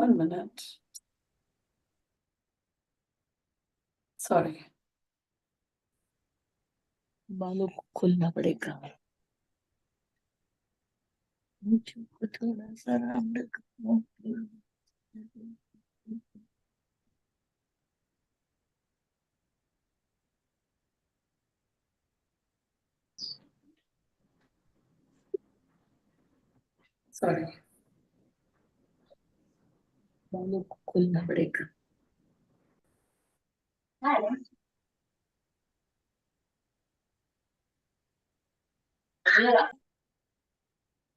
1 minute. Sorry. बालों को खोलना पड़ेगा। मुझे थोड़ा सा राउंड करना। Sorry. बालों को खोलना पड़ेगा।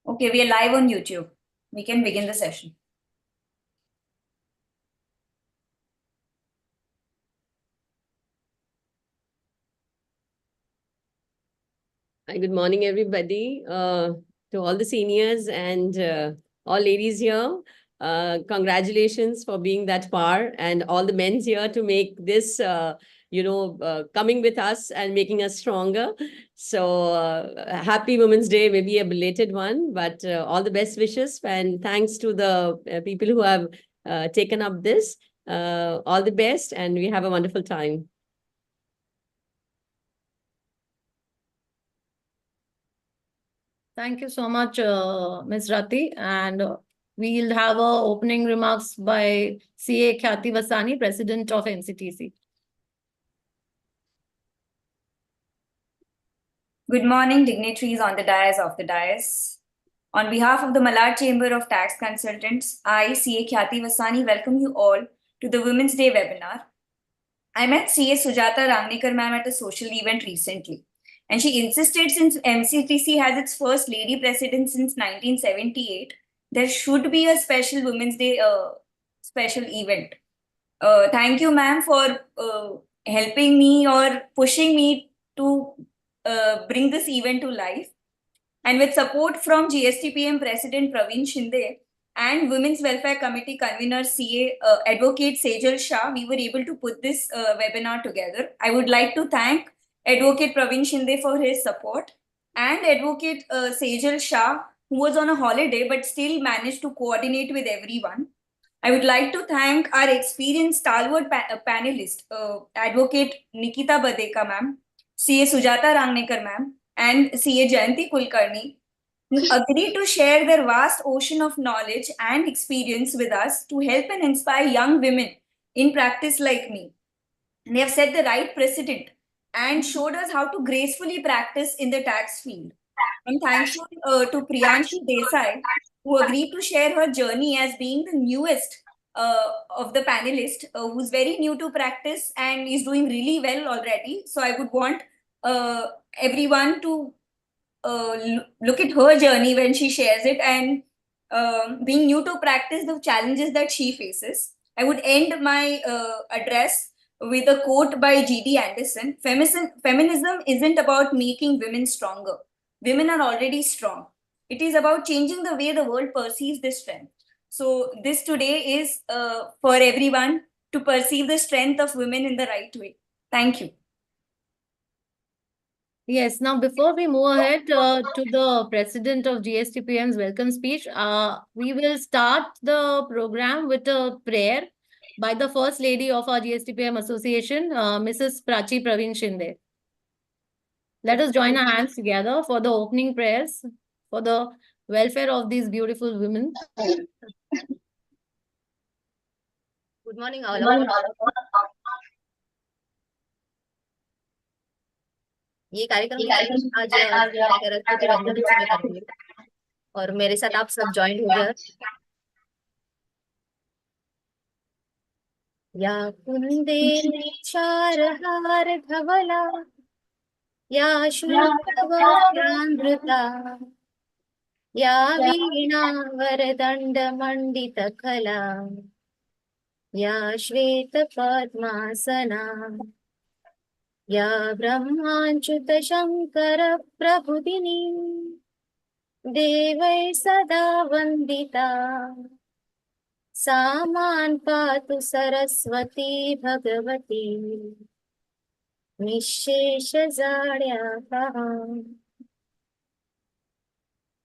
Okay, we are live on YouTube. We can begin the session. Hi, good morning, everybody. To all the seniors and all ladies here, congratulations for being that far, and all the men here to make this, coming with us and making us stronger. So happy Women's Day, maybe a belated one, but all the best wishes, and thanks to the people who have taken up this. All the best, and we have a wonderful time. Thank you so much, Ms. Rati. And we'll have opening remarks by CA Khyati Vasani, President of NCTC. Good morning, dignitaries on the dais of the dais. On behalf of the Malad Chamber of Tax Consultants, I, CA Khyati Vasani, welcome you all to the Women's Day webinar. I met CA Sujata Rangnekar ma'am at a social event recently, and she insisted since MCTC has its first lady president since 1978, there should be a special Women's Day special event. Thank you, ma'am, for helping me or pushing me to bring this event to life. And with support from GSTPM President Praveen Shinde and Women's Welfare Committee Convener CA Advocate Sejal Shah, we were able to put this webinar together. I would like to thank Advocate Praveen Shinde for his support and Advocate Sejal Shah, who was on a holiday but still managed to coordinate with everyone. I would like to thank our experienced stalwart panelist, Advocate Nikita Badeka ma'am, CA Sujata Rangnekar ma'am, and CA Jayanti Kulkarni, who agreed to share their vast ocean of knowledge and experience with us to help and inspire young women in practice like me. And they have set the right precedent and showed us how to gracefully practice in the tax field. I'm thankful to Priyanshu Desai, who agreed to share her journey as being the newest of the panelists, who's very new to practice and is doing really well already. So I would want everyone to look at her journey when she shares it, and being new to practice, the challenges that she faces. I would end my address with a quote by G.D. Anderson. Feminism isn't about making women stronger. Women are already strong. It is about changing the way the world perceives this strength. So this today is for everyone to perceive the strength of women in the right way. Thank you. Yes, now before we move ahead to the President of GSTPM's welcome speech, we will start the program with a prayer by the First Lady of our GSTPM Association, Mrs. Prachi Praveen Shinde. Let us join our hands together for the opening prayers for the welfare of these beautiful women. Good morning, all of you. ये कार्यक्रम आज सरस्वती वंदन उत्सव में करती है और मेरे साथ आप सब ज्वाइन हो गए। या कुंदे चारहार धवला या शुभ्रवस्त्रामृता या वीणा वरदंड मंडित कला या श्वेत पद्मासना या ब्रह्माच्युत शंकर प्रभुदिनी देवै सदा वंदिता सामान पातु सरस्वती भगवती निशेष जाड्यापहा।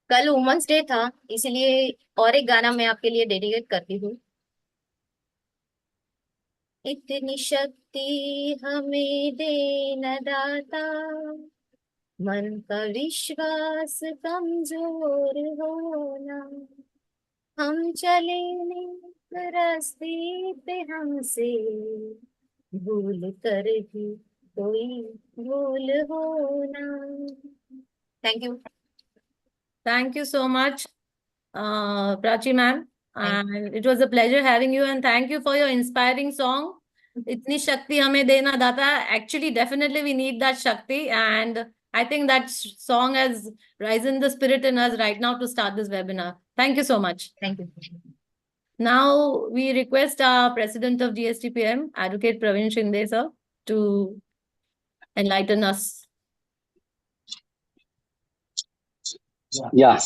कल वुमेन्स डे था, इसलिए और एक गाना मैं आपके लिए डेडिकेट करती हूँ। इतनी शक्ति हमें दे न दाता, मन का विश्वास कमजोर होना, हम चले नेक रास्ते पे हमसे भूल कर भी कोई भूल होना. Thank you. Thank you so much, Prachi ma'am. And it was a pleasure having you, and thank you for your inspiring song. Itni Shakti Hame Dena Data. Actually, definitely we need that Shakti, and I think that song has risen the spirit in us right now to start this webinar. Thank you so much. Thank you. Now we request our President of GSTPM, Advocate Praveen Shinde sir, to enlighten us. Yeah.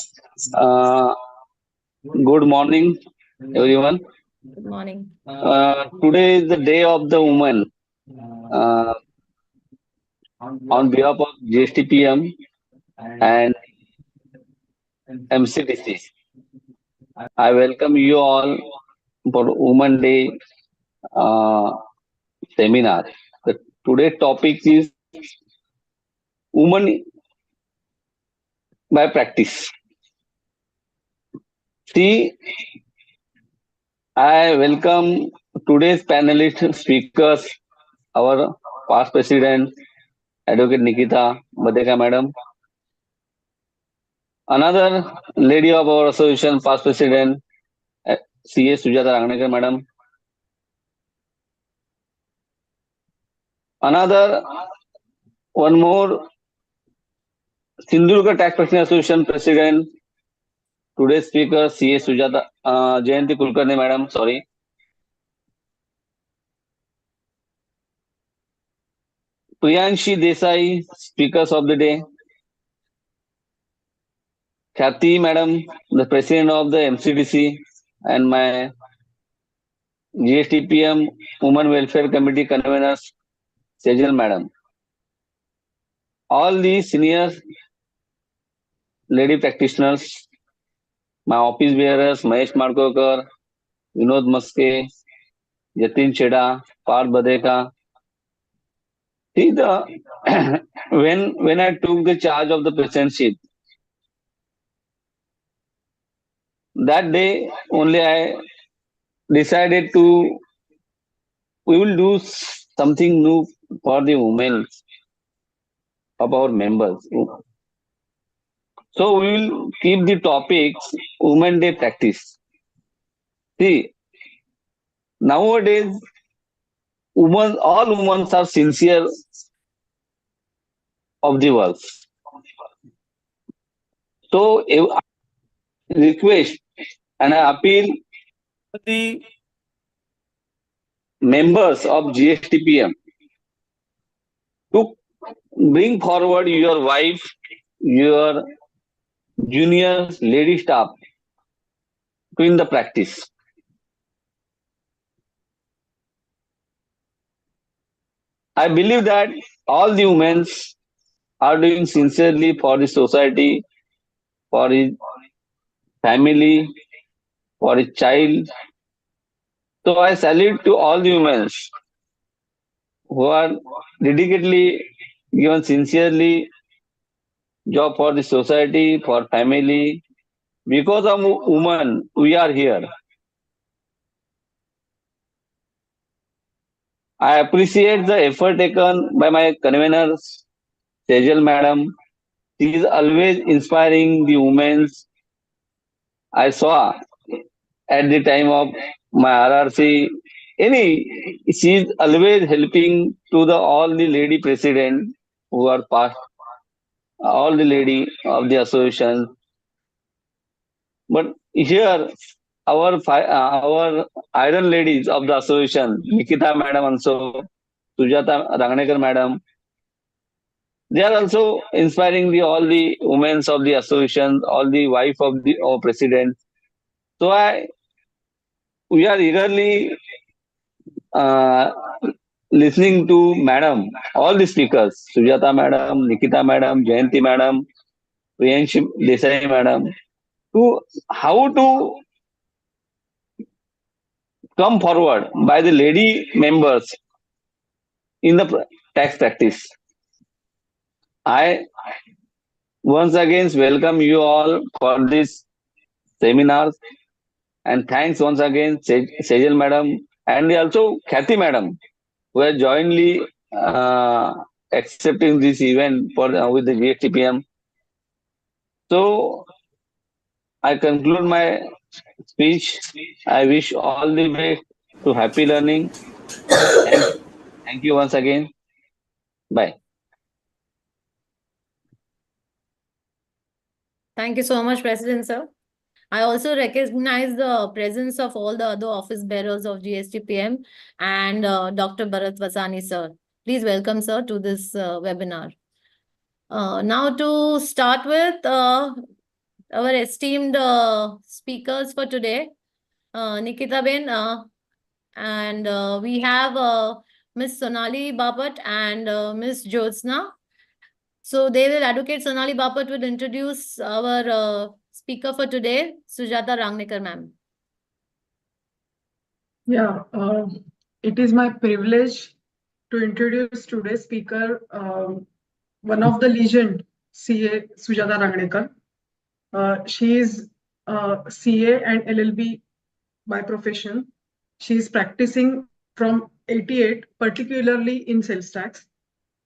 Good morning, everyone. Good morning. Today is the Day of the Woman. On behalf of GSTPM and MCDC, I welcome you all for Women Day seminar. The today's topic is Women by Practice. See, I welcome today's panelist speakers, our past president, Advocate Nikita Badeka madam, another lady of our association, past president, C.A. Sujata Rangnekar madam, another one more Sindhurga Tax Practitioner Association president, today's speaker, C.A. Sujata Jayanti Kulkarni madam, sorry. Priyanshi Desai, speakers of the day. Khyati madam, the president of the MCDC, and my GSTPM Women Welfare Committee conveners, Sejal madam. All the senior lady practitioners, my office bearers, Mahesh Markokar, Vinod Maske, Jatin Cheda, Parth Badeka. See, when I took the charge of the presidency, that day only I decided we will do something new for the women of our members. So we will keep the topics Women Day practice. See, nowadays, all women are sincere of the work. So I request and I appeal to the members of GSTPM to bring forward your wife, your junior lady staff to in the practice. I believe that all the women are doing sincerely for the society, for his family, for his child. So I salute to all the women who are dedicatedly given sincerely job for the society, for family. Because of women, we are here. I appreciate the effort taken by my conveners, Sejal madam. She is always inspiring the women. I saw at the time of my RRC. She is always helping to all the lady president who are past, all the lady of the association. But here, our iron ladies of the association, Nikita madam also, Sujata Rangnekar madam, they are also inspiring all the women of the association, all the wife of the president. So we are eagerly listening to madam, all the speakers, Sujata madam, Nikita madam, Jayanti madam, Priyanshi Desai madam, to how to come forward by the lady members in the tax practice. I once again welcome you all for this seminars, and thanks once again Sejal madam and also Kathy madam who are jointly accepting this event for with the GSTPM. So I conclude my speech. I wish all the best to happy learning. Thank you once again. Bye. Thank you so much, President sir. I also recognize the presence of all the other office bearers of GSTPM and Dr. Bharat Vasani sir. Please welcome sir to this webinar. Now to start with our esteemed speakers for today, Nikita Ben, and we have Miss Sonali Bapat and Miss Jyotsna. So they will, Advocate Sonali Bapat will introduce our speaker for today, Sujata Rangnekar ma'am. Yeah, it is my privilege to introduce today's speaker, one of the legend, CA Sujata Rangnekar. She is CA and LLB by profession. She is practicing from 88, particularly in sales tax.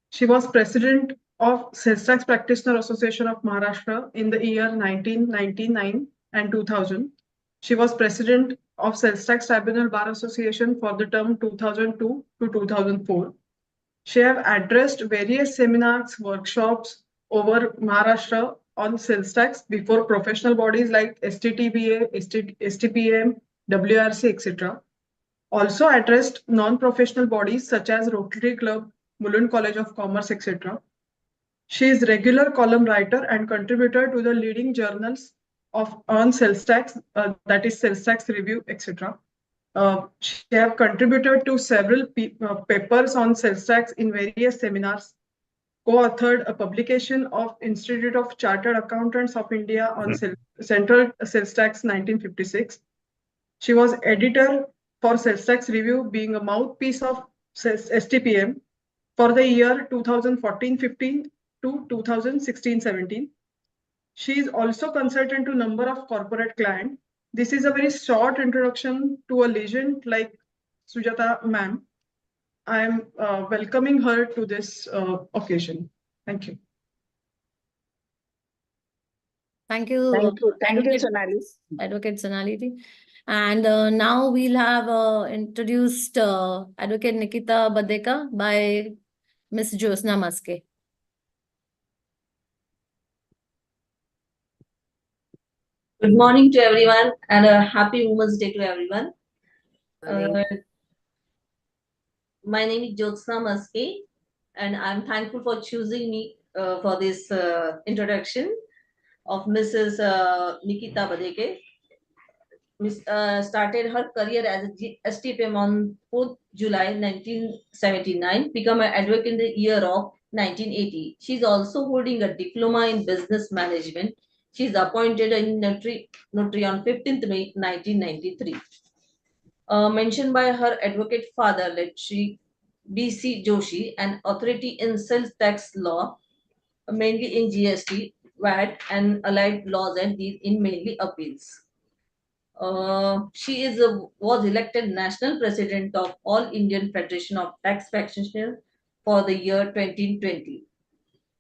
She was president of Sales Tax Practitioner Association of Maharashtra in the year 1999 and 2000. She was president of Sales Tax Tribunal Bar Association for the term 2002 to 2004. She have addressed various seminars, workshops over Maharashtra on sales tax before professional bodies like STTBA, STPM, WRC, etc. Also addressed non-professional bodies such as Rotary Club, Mulund College of Commerce, etc. She is regular column writer and contributor to the leading journals on sales tax, that is Sales Tax Review, etc. She have contributed to several papers on sales tax in various seminars, co-authored a publication of Institute of Chartered Accountants of India on Central Sales Tax 1956. She was editor for Sales Tax Review, being a mouthpiece of STPM for the year 2014-15 to 2016-17. She is also consultant to number of corporate clients. This is a very short introduction to a legend like Sujata ma'am. I am welcoming her to this occasion. Thank you. Thank you. Thank you, Sonali. Advocate Sonali. And now we'll have introduced Advocate Nikita Badeka by Miss Jyotsna Maske. Good morning to everyone and a happy Women's Day to everyone. My name is Jyotsna Maske and I'm thankful for choosing me for this introduction of Mrs. Nikita Badeke. Started her career as a STPM on 4th July 1979, become an advocate in the year of 1980. She's also holding a diploma in business management. She's appointed in notary on 15th May 1993. Mentioned by her advocate father, Shri B.C. Joshi, an authority in sales tax law, mainly in GST, VAT, and allied laws, and these in mainly appeals. She was elected national president of All Indian Federation of Tax Practitioners for the year 2020.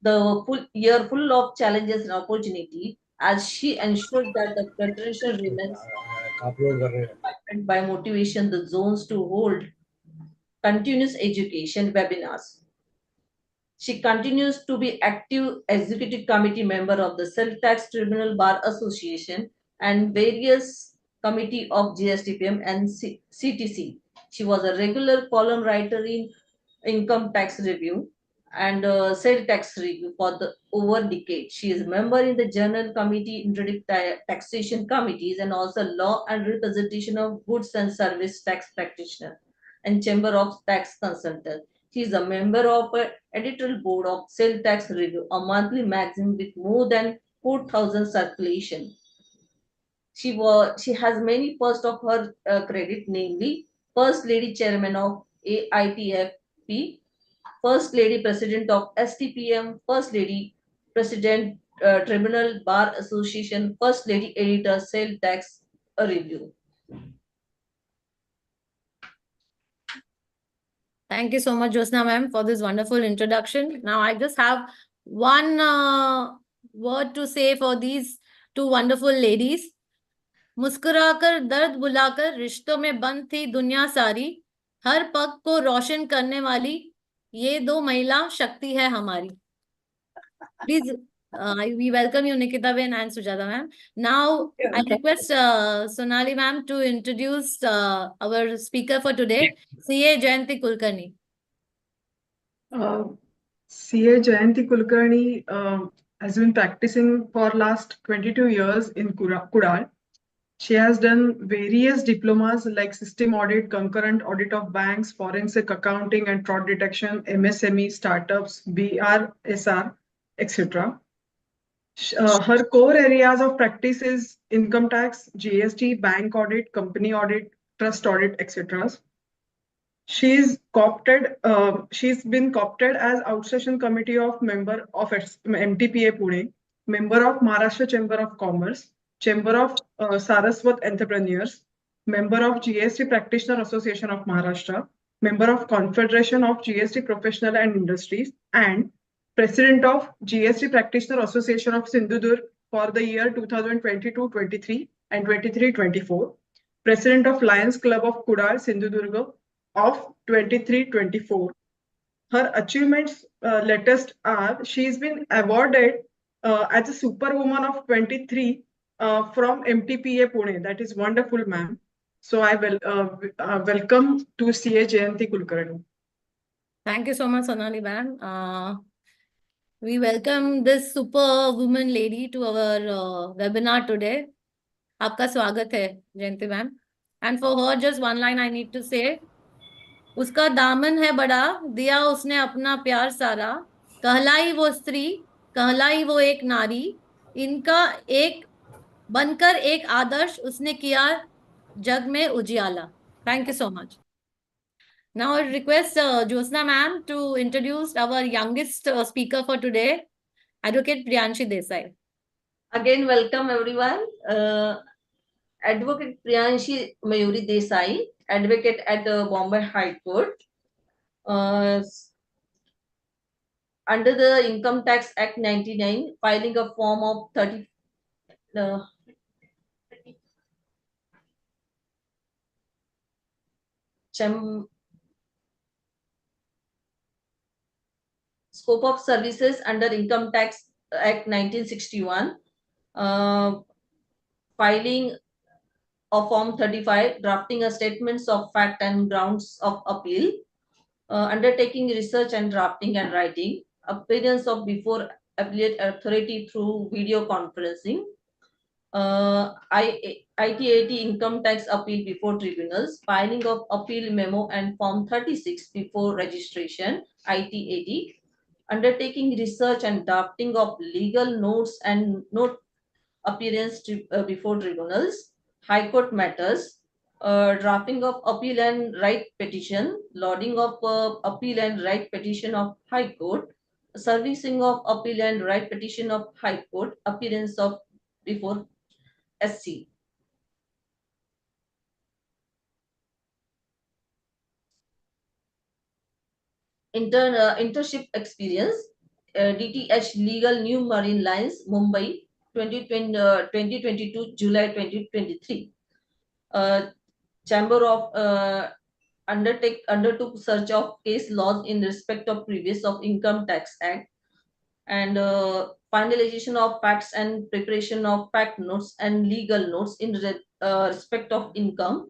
The year full of challenges and opportunity, as she ensured that the federation remains by motivation the zones to hold continuous education webinars. She continues to be active executive committee member of the Sales Tax Tribunal Bar Association and various committee of GSTPM and CTC. She was a regular column writer in Income Tax Review and Sales Tax Review for over a decade. She is a member in the General Committee, Introductory Taxation Committees, and also Law and Representation of Goods and Service Tax Practitioner and Chamber of Tax Consultant. She is a member of an editorial board of Sales Tax Review, a monthly magazine with more than 4,000 circulation. She has many first of her credit, namely First Lady Chairman of AITFP, First Lady President of STPM, First Lady President Tribunal Bar Association, First Lady Editor Sale Tax Review. Thank you so much, Josna ma'am, for this wonderful introduction. Now, I just have one word to say for these two wonderful ladies. मुस्कुराकर दर्द बुलाकर रिश्तों में बंद थी दुनिया सारी, हर पग को रोशन करने वाली ये दो महिला शक्ति है हमारी. Please, we welcome you, Nikita Ben and Sujata ma'am. Now, I request Sonali ma'am to introduce our speaker for today, CA Jayanti Kulkarni. CA Jayanti Kulkarni has been practicing for last 22 years in Kudal. She has done various diplomas like system audit, concurrent audit of banks, forensic accounting and fraud detection, MSME, startups, BRSR, etc. Her core areas of practice is income tax, GST, bank audit, company audit, trust audit, etc. She's been co-opted as outstation committee of member of MTPA Pune, member of Maharashtra Chamber of Commerce, Chamber of Saraswat Entrepreneurs, member of GST Practitioner Association of Maharashtra, member of Confederation of GST Professional and Industries, and president of GST Practitioner Association of Sindhudurg for the year 2022-23 and 23-24, president of Lions Club of Kudal, Sindhudurg of 23-24. Her achievements latest are she's been awarded as a Superwoman of 23 from MTPA Pune. That is wonderful, ma'am. So I will welcome to CA Jayanti Kulkarni. Thank you so much, Sonali ma'am. We welcome this superwoman lady to our webinar today. आपका स्वागत है, जयंती ma'am. And for her, just one line I need to say. उसका दामन है बड़ा, दिया उसने अपना प्यार सारा, कहलाई वो स्त्री, कहलाई वो एक नारी, इनका एक बनकर एक आदर्श उसने किया जग में उजियाला. Thank you so much. Now I request Josna ma'am to introduce our youngest speaker for today, Advocate Priyanshi Desai. Again, welcome everyone. Advocate Priyanshi Mayuri Desai, advocate at the Bombay High Court. Under the Income Tax Act 99, filing a form of 30. Scope of services under Income Tax Act 1961, filing of Form 35, drafting a statements of fact and grounds of appeal, undertaking research and drafting and writing, appearance of before appellate authority through video conferencing, IT-80 income tax appeal before tribunals, filing of appeal memo and Form 36 before registration, IT-80, undertaking research and drafting of legal notes and note appearance before tribunals, High Court matters, drafting of appeal and right petition, lodging of appeal and right petition of High Court, servicing of appeal and right petition of High Court, appearance of before SC. Internship experience, DTH Legal New Marine Lines, Mumbai, 2022, July 2023. Chamber of undertook search of case laws in respect of previous of Income Tax Act, and finalization of facts and preparation of fact notes and legal notes in respect of income,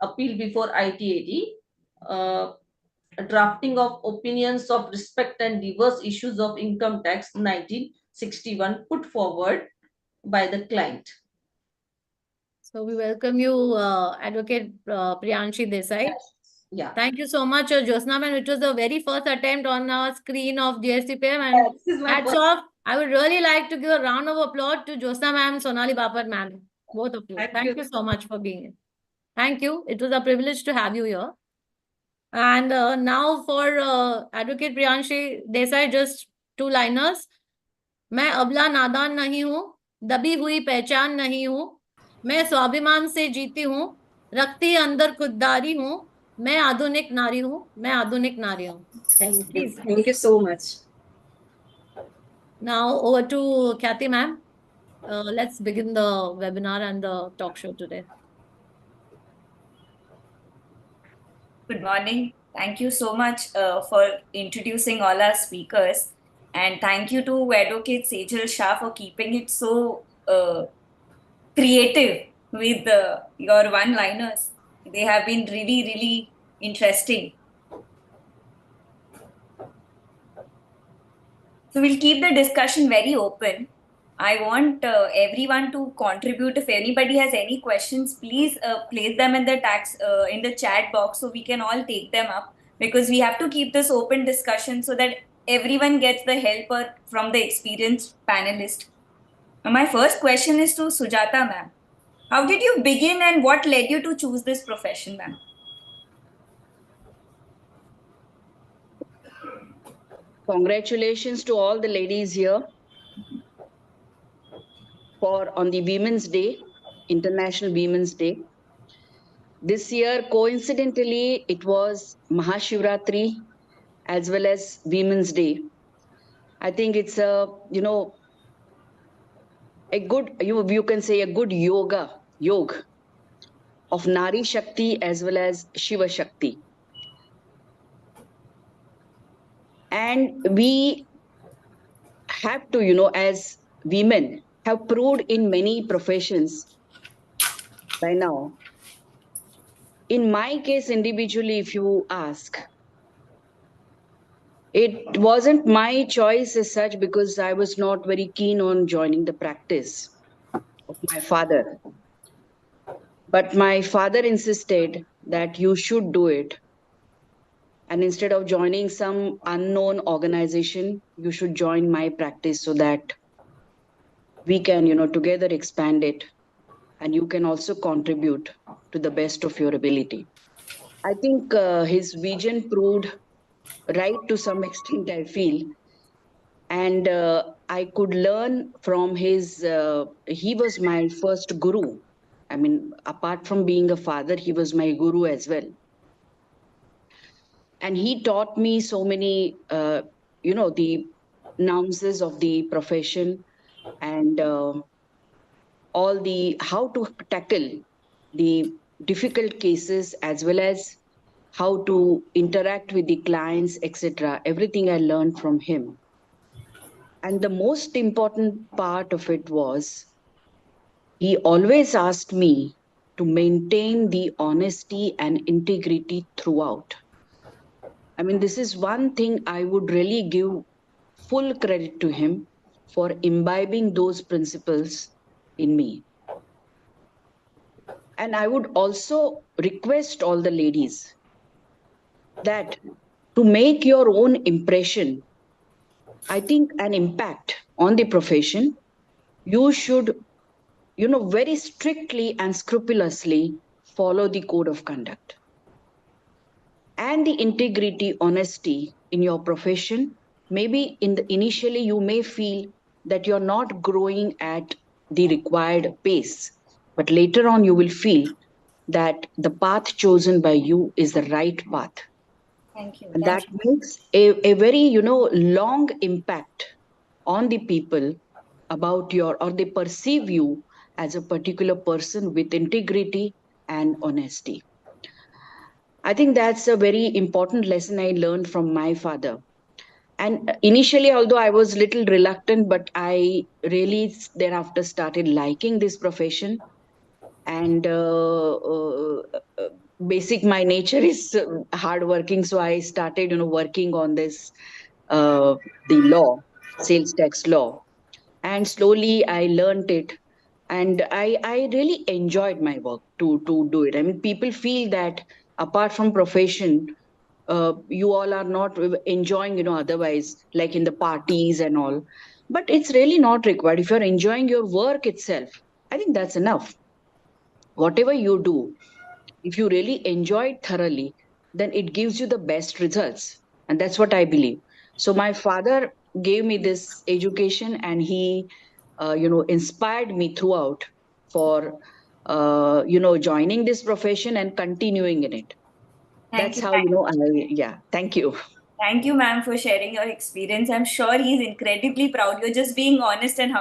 appeal before IT-80, drafting of opinions of respect and diverse issues of income tax 1961 put forward by the client. So we welcome you, Advocate Priyanshi Desai. Yes. Yeah. Thank you so much, Josna ma'am. It was the very first attempt on our screen of GSTPM, and This is my hats first. off. I would really like to give a round of applause to Josna ma'am, Sonali Bapat ma'am. both of you. Thank Thank you. you so much for being here. Thank you. It was a privilege to have you here. And now for Advocate Priyanshi Desai, just two-liners. मैं अबला नादान नहीं हूँ, दबी हुई पहचान नहीं हूँ, मैं स्वाभिमान से जीती हूँ, रखती अंदर खुददारी हूँ, मैं आधुनिक नारी हूँ, मैं आधुनिक नारी हूँ. Thank you. Thank you so much. Now over to Khyati ma'am. Let's begin the webinar and the talk show today. Good morning. Thank you so much for introducing all our speakers. And thank you to Advocate Sejal Shah for keeping it so creative with your one-liners. They have been really, really interesting. So we'll keep the discussion very open. I want everyone to contribute. If anybody has any questions, please place them in the chat box so we can all take them up, because we have to keep this open discussion so that everyone gets the help from the experienced panelist. Now, my first question is to Sujata ma'am. How did you begin and what led you to choose this profession, ma'am? Congratulations to all the ladies here on the Women's Day, International Women's Day. This year, coincidentally, it was Mahashivratri as well as Women's Day. I think it's a good, you can say a good yoga of Nari Shakti as well as Shiva Shakti. And we have to, as women, have proved in many professions by now. In my case, individually, if you ask, it wasn't my choice as such, because I was not very keen on joining the practice of my father. But my father insisted that you should do it. And instead of joining some unknown organization, you should join my practice so that we can, together expand it. And you can also contribute to the best of your ability. I think his vision proved right to some extent, I feel. And I could learn from his, he was my first guru. I mean, apart from being a father, he was my guru as well. And he taught me so many, the nuances of the profession and all the, how to tackle the difficult cases as well as how to interact with the clients, etc. Everything I learned from him. And the most important part of it was, he always asked me to maintain the honesty and integrity throughout. I mean, this is one thing I would really give full credit to him for imbibing those principles in me. And I would also request all the ladies that to make your own impression, I think an impact on the profession, you should, very strictly and scrupulously follow the code of conduct. And the integrity, honesty in your profession. Maybe initially you may feel that you're not growing at the required pace, but later on you will feel that the path chosen by you is the right path. Thank you. And that makes a very, long impact on the people about or they perceive you as a particular person with integrity and honesty. I think that's a very important lesson I learned from my father. And initially, although I was a little reluctant, but I really thereafter started liking this profession. And my nature is hardworking. So I started, working on this, the law, sales tax law. And slowly I learned it. And I really enjoyed my work to do it. I mean, people feel that apart from profession, you all are not enjoying, otherwise, like in the parties and all. But it's really not required. If you're enjoying your work itself, I think that's enough. whatever you do, if you really enjoy it thoroughly, then it gives you the best results. And that's what I believe. So my father gave me this education, and he, inspired me throughout for, joining this profession and continuing in it. Thank That's you. how, yeah, thank you. Thank you, ma'am, for sharing your experience. I'm sure he's incredibly proud. You're just being honest and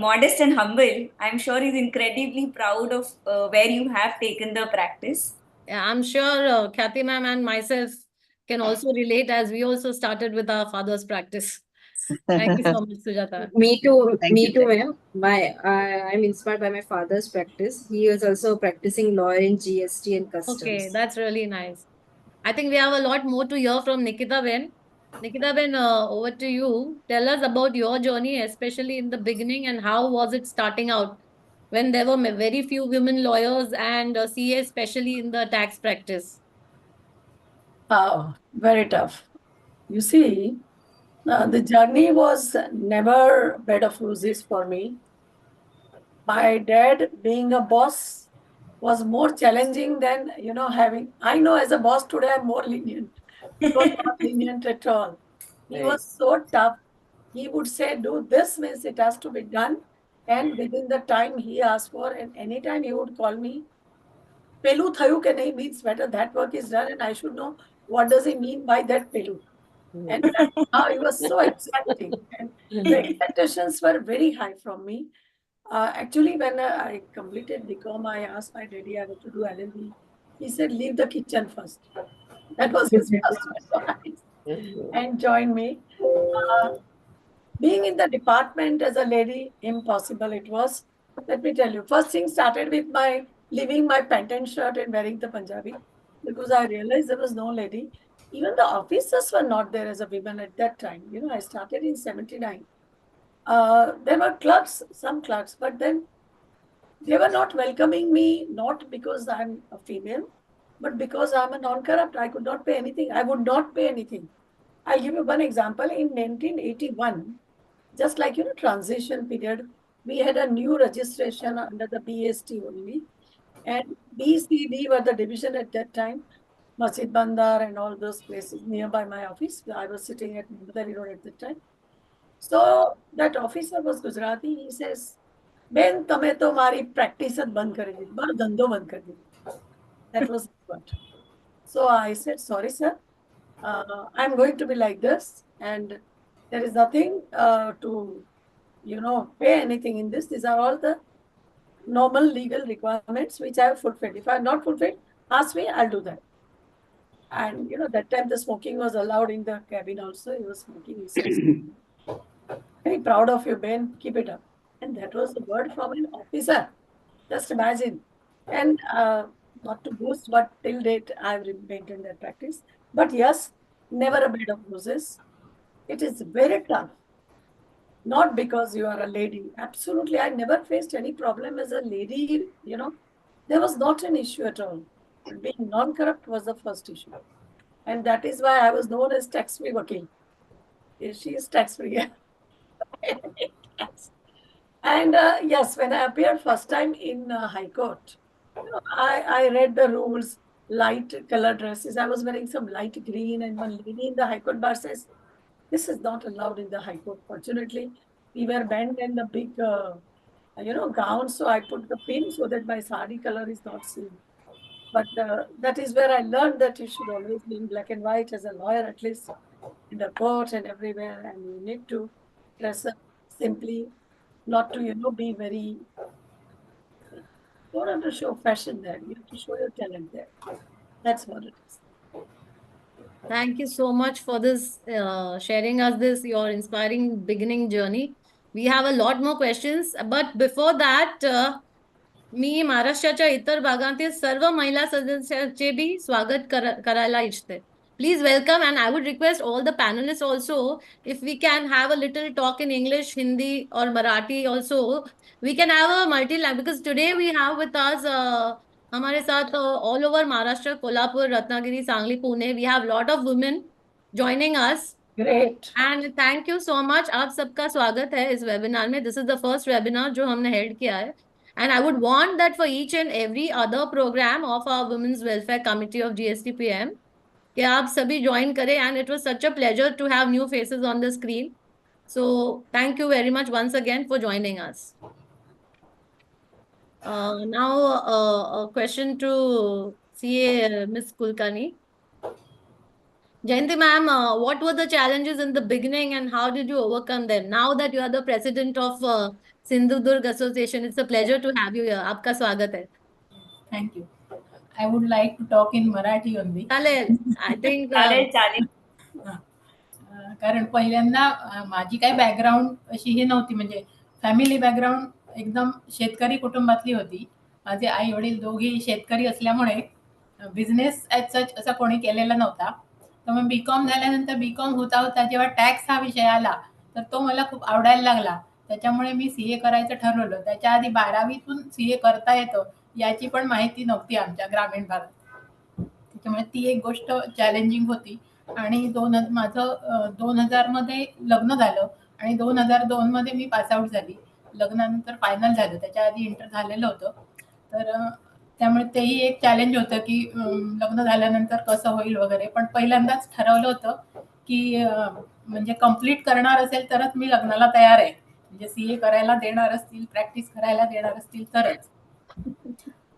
modest and humble. I'm sure he's incredibly proud of where you have taken the practice. Yeah, I'm sure Kathy ma'am and myself can also relate, as we also started with our father's practice. Thank you so much, Sujata. Me too, Thank you. ma'am. I'm inspired by my father's practice. He was also practicing lawyer in GST and customs. Okay, that's really nice. I think we have a lot more to hear from Nikita Ben. Nikita Ben, over to you. Tell us about your journey, especially in the beginning, and how was it starting out when there were very few women lawyers and CA, especially in the tax practice. Very tough. You see, the journey was never a bed of roses for me. My dad, being a boss, was more challenging than, having. I know as a boss today, I'm more lenient. He was not lenient at all. He was so tough. He would say, do this, means it has to be done. And within the time he asked for, and anytime he would call me, Pelu thayu ke nahi means whether that work is done, and I should know what does he mean by that Pelu. And that's how he was so accepting. And the expectations were very high from me. Actually, when I completed BCom, I asked my daddy I want to do LLB. He said, leave the kitchen first. That was his first advice. And join me. Being in the department as a lady, impossible it was. Let me tell you, first thing started with my leaving my pant and shirt and wearing the Punjabi, because I realized there was no lady. Even the officers were not there as a woman at that time. I started in 79. There were clerks, some clerks, but then they were not welcoming me, not because I'm a female, but because I'm a non-corrupt. I could not pay anything. I would not pay anything. I'll give you one example. In 1981, just like, transition period, we had a new registration under the BST only. And B, C, D were the division at that time. Masjid Bandar and all those places nearby my office. I was sitting at Mumbai Road at that time. So that officer was Gujarati. He says, Ben, tame to mari practice band kar di, bar dhando band kar di. That was what. So I said, sorry, sir. I'm going to be like this, and there is nothing to, pay anything in this. These are all the normal legal requirements which I have fulfilled. If I have not fulfilled, ask me, I'll do that. And, that time the smoking was allowed in the cabin also. He was smoking. He says, very proud of you, Ben. Keep it up. And that was the word from an officer. Just imagine. And not to boast, but till date, I've maintained that practice. But yes, never a bed of roses. It is very tough. Not because you are a lady. Absolutely. I never faced any problem as a lady. There was not an issue at all. Being non-corrupt was the first issue. And that is why I was known as tax-free wakil. She is tax-free. And yes, when I appeared first time in High Court, I read the rules, light color dresses. I was wearing some light green, and one lady in the High Court bar says, this is not allowed in the High Court. Fortunately, we were bent and the big, gown. So I put the pin so that my sari color is not seen. But that is where I learned that you should always be in black and white as a lawyer, at least in the court and everywhere. And you need to dress up simply, not to, be very, you don't have to show fashion there. You have to show your talent there. That's what it is. Thank you so much for this, sharing us this, your inspiring beginning journey. We have a lot more questions, but before that, मी महाराष्ट्राच्या इतर भागांतील सर्व महिला सदस्यांचे B स्वागत करायला इच्छते. Please welcome, and I would request all the panelists also, if we can have a little talk in English, Hindi or Marathi also. We can have a multi-language, because today we have with us हमारे साथ all over Maharashtra, Kolhapur, Ratnagiri, Sangli, Pune. We have lot of women joining us. Great. And thank you so much. आप सबका स्वागत है इस webinar में. This is the first webinar जो हमने held किया है. And I would want that for each and every other program of our Women's Welfare Committee of GSTPM, कि आप सभी join करें, and it was such a pleasure to have new faces on the screen. So thank you very much once again for joining us. Now a question to CA Ms. Kulkarni. Jayanti ma'am, what were the challenges in the beginning and how did you overcome them? Now that you are the president of Sindhudurg Association, it's a pleasure to have you here. आपका स्वागत है. Thank you. I would like to talk in Marathi only. चालेल. I think चालेल. कारण पहिल्यांदा माझी काही background अशी हे नव्हती, म्हणजे फॅमिली बॅकग्राऊंड एकदम शेतकरी कुटुंबातली होती. माझे आई वडील दोघी शेतकरी असल्यामुळे बिझनेस ॲज सच असा कोणी केलेला नव्हता. तर मग बीकॉम झाल्यानंतर बीकॉम होता होता जेव्हा टॅक्स हा विषय आला तर तो मला खूप आवडायला लागला. त्याच्यामुळे मी CA करायचं ठरवलं. त्याच्या आधी 12वीतून CA करता येतं याची पण माहिती नव्हती आमच्या ग्रामीण भागात. त्याच्यामुळे ती एक गोष्ट चॅलेंजिंग होती. आणि माझं 2000 मध्ये लग्न झालं आणि 2002 मध्ये मी पासआउट झाली. लग्नानंतर फायनल झालं, त्याच्या आधी इंटर झालेलं होतं. तर त्यामुळे तेही एक चॅलेंज होतं की लग्न झाल्यानंतर कसं होईल वगैरे. पण पहिल्यांदाच ठरवलं होतं की म्हणजे कंप्लीट करणार असेल तरच मी लग्नाला तयार आहे. म्हणजे CA करायला देणार असतील, प्रॅक्टिस करायला देणार असतील तरच.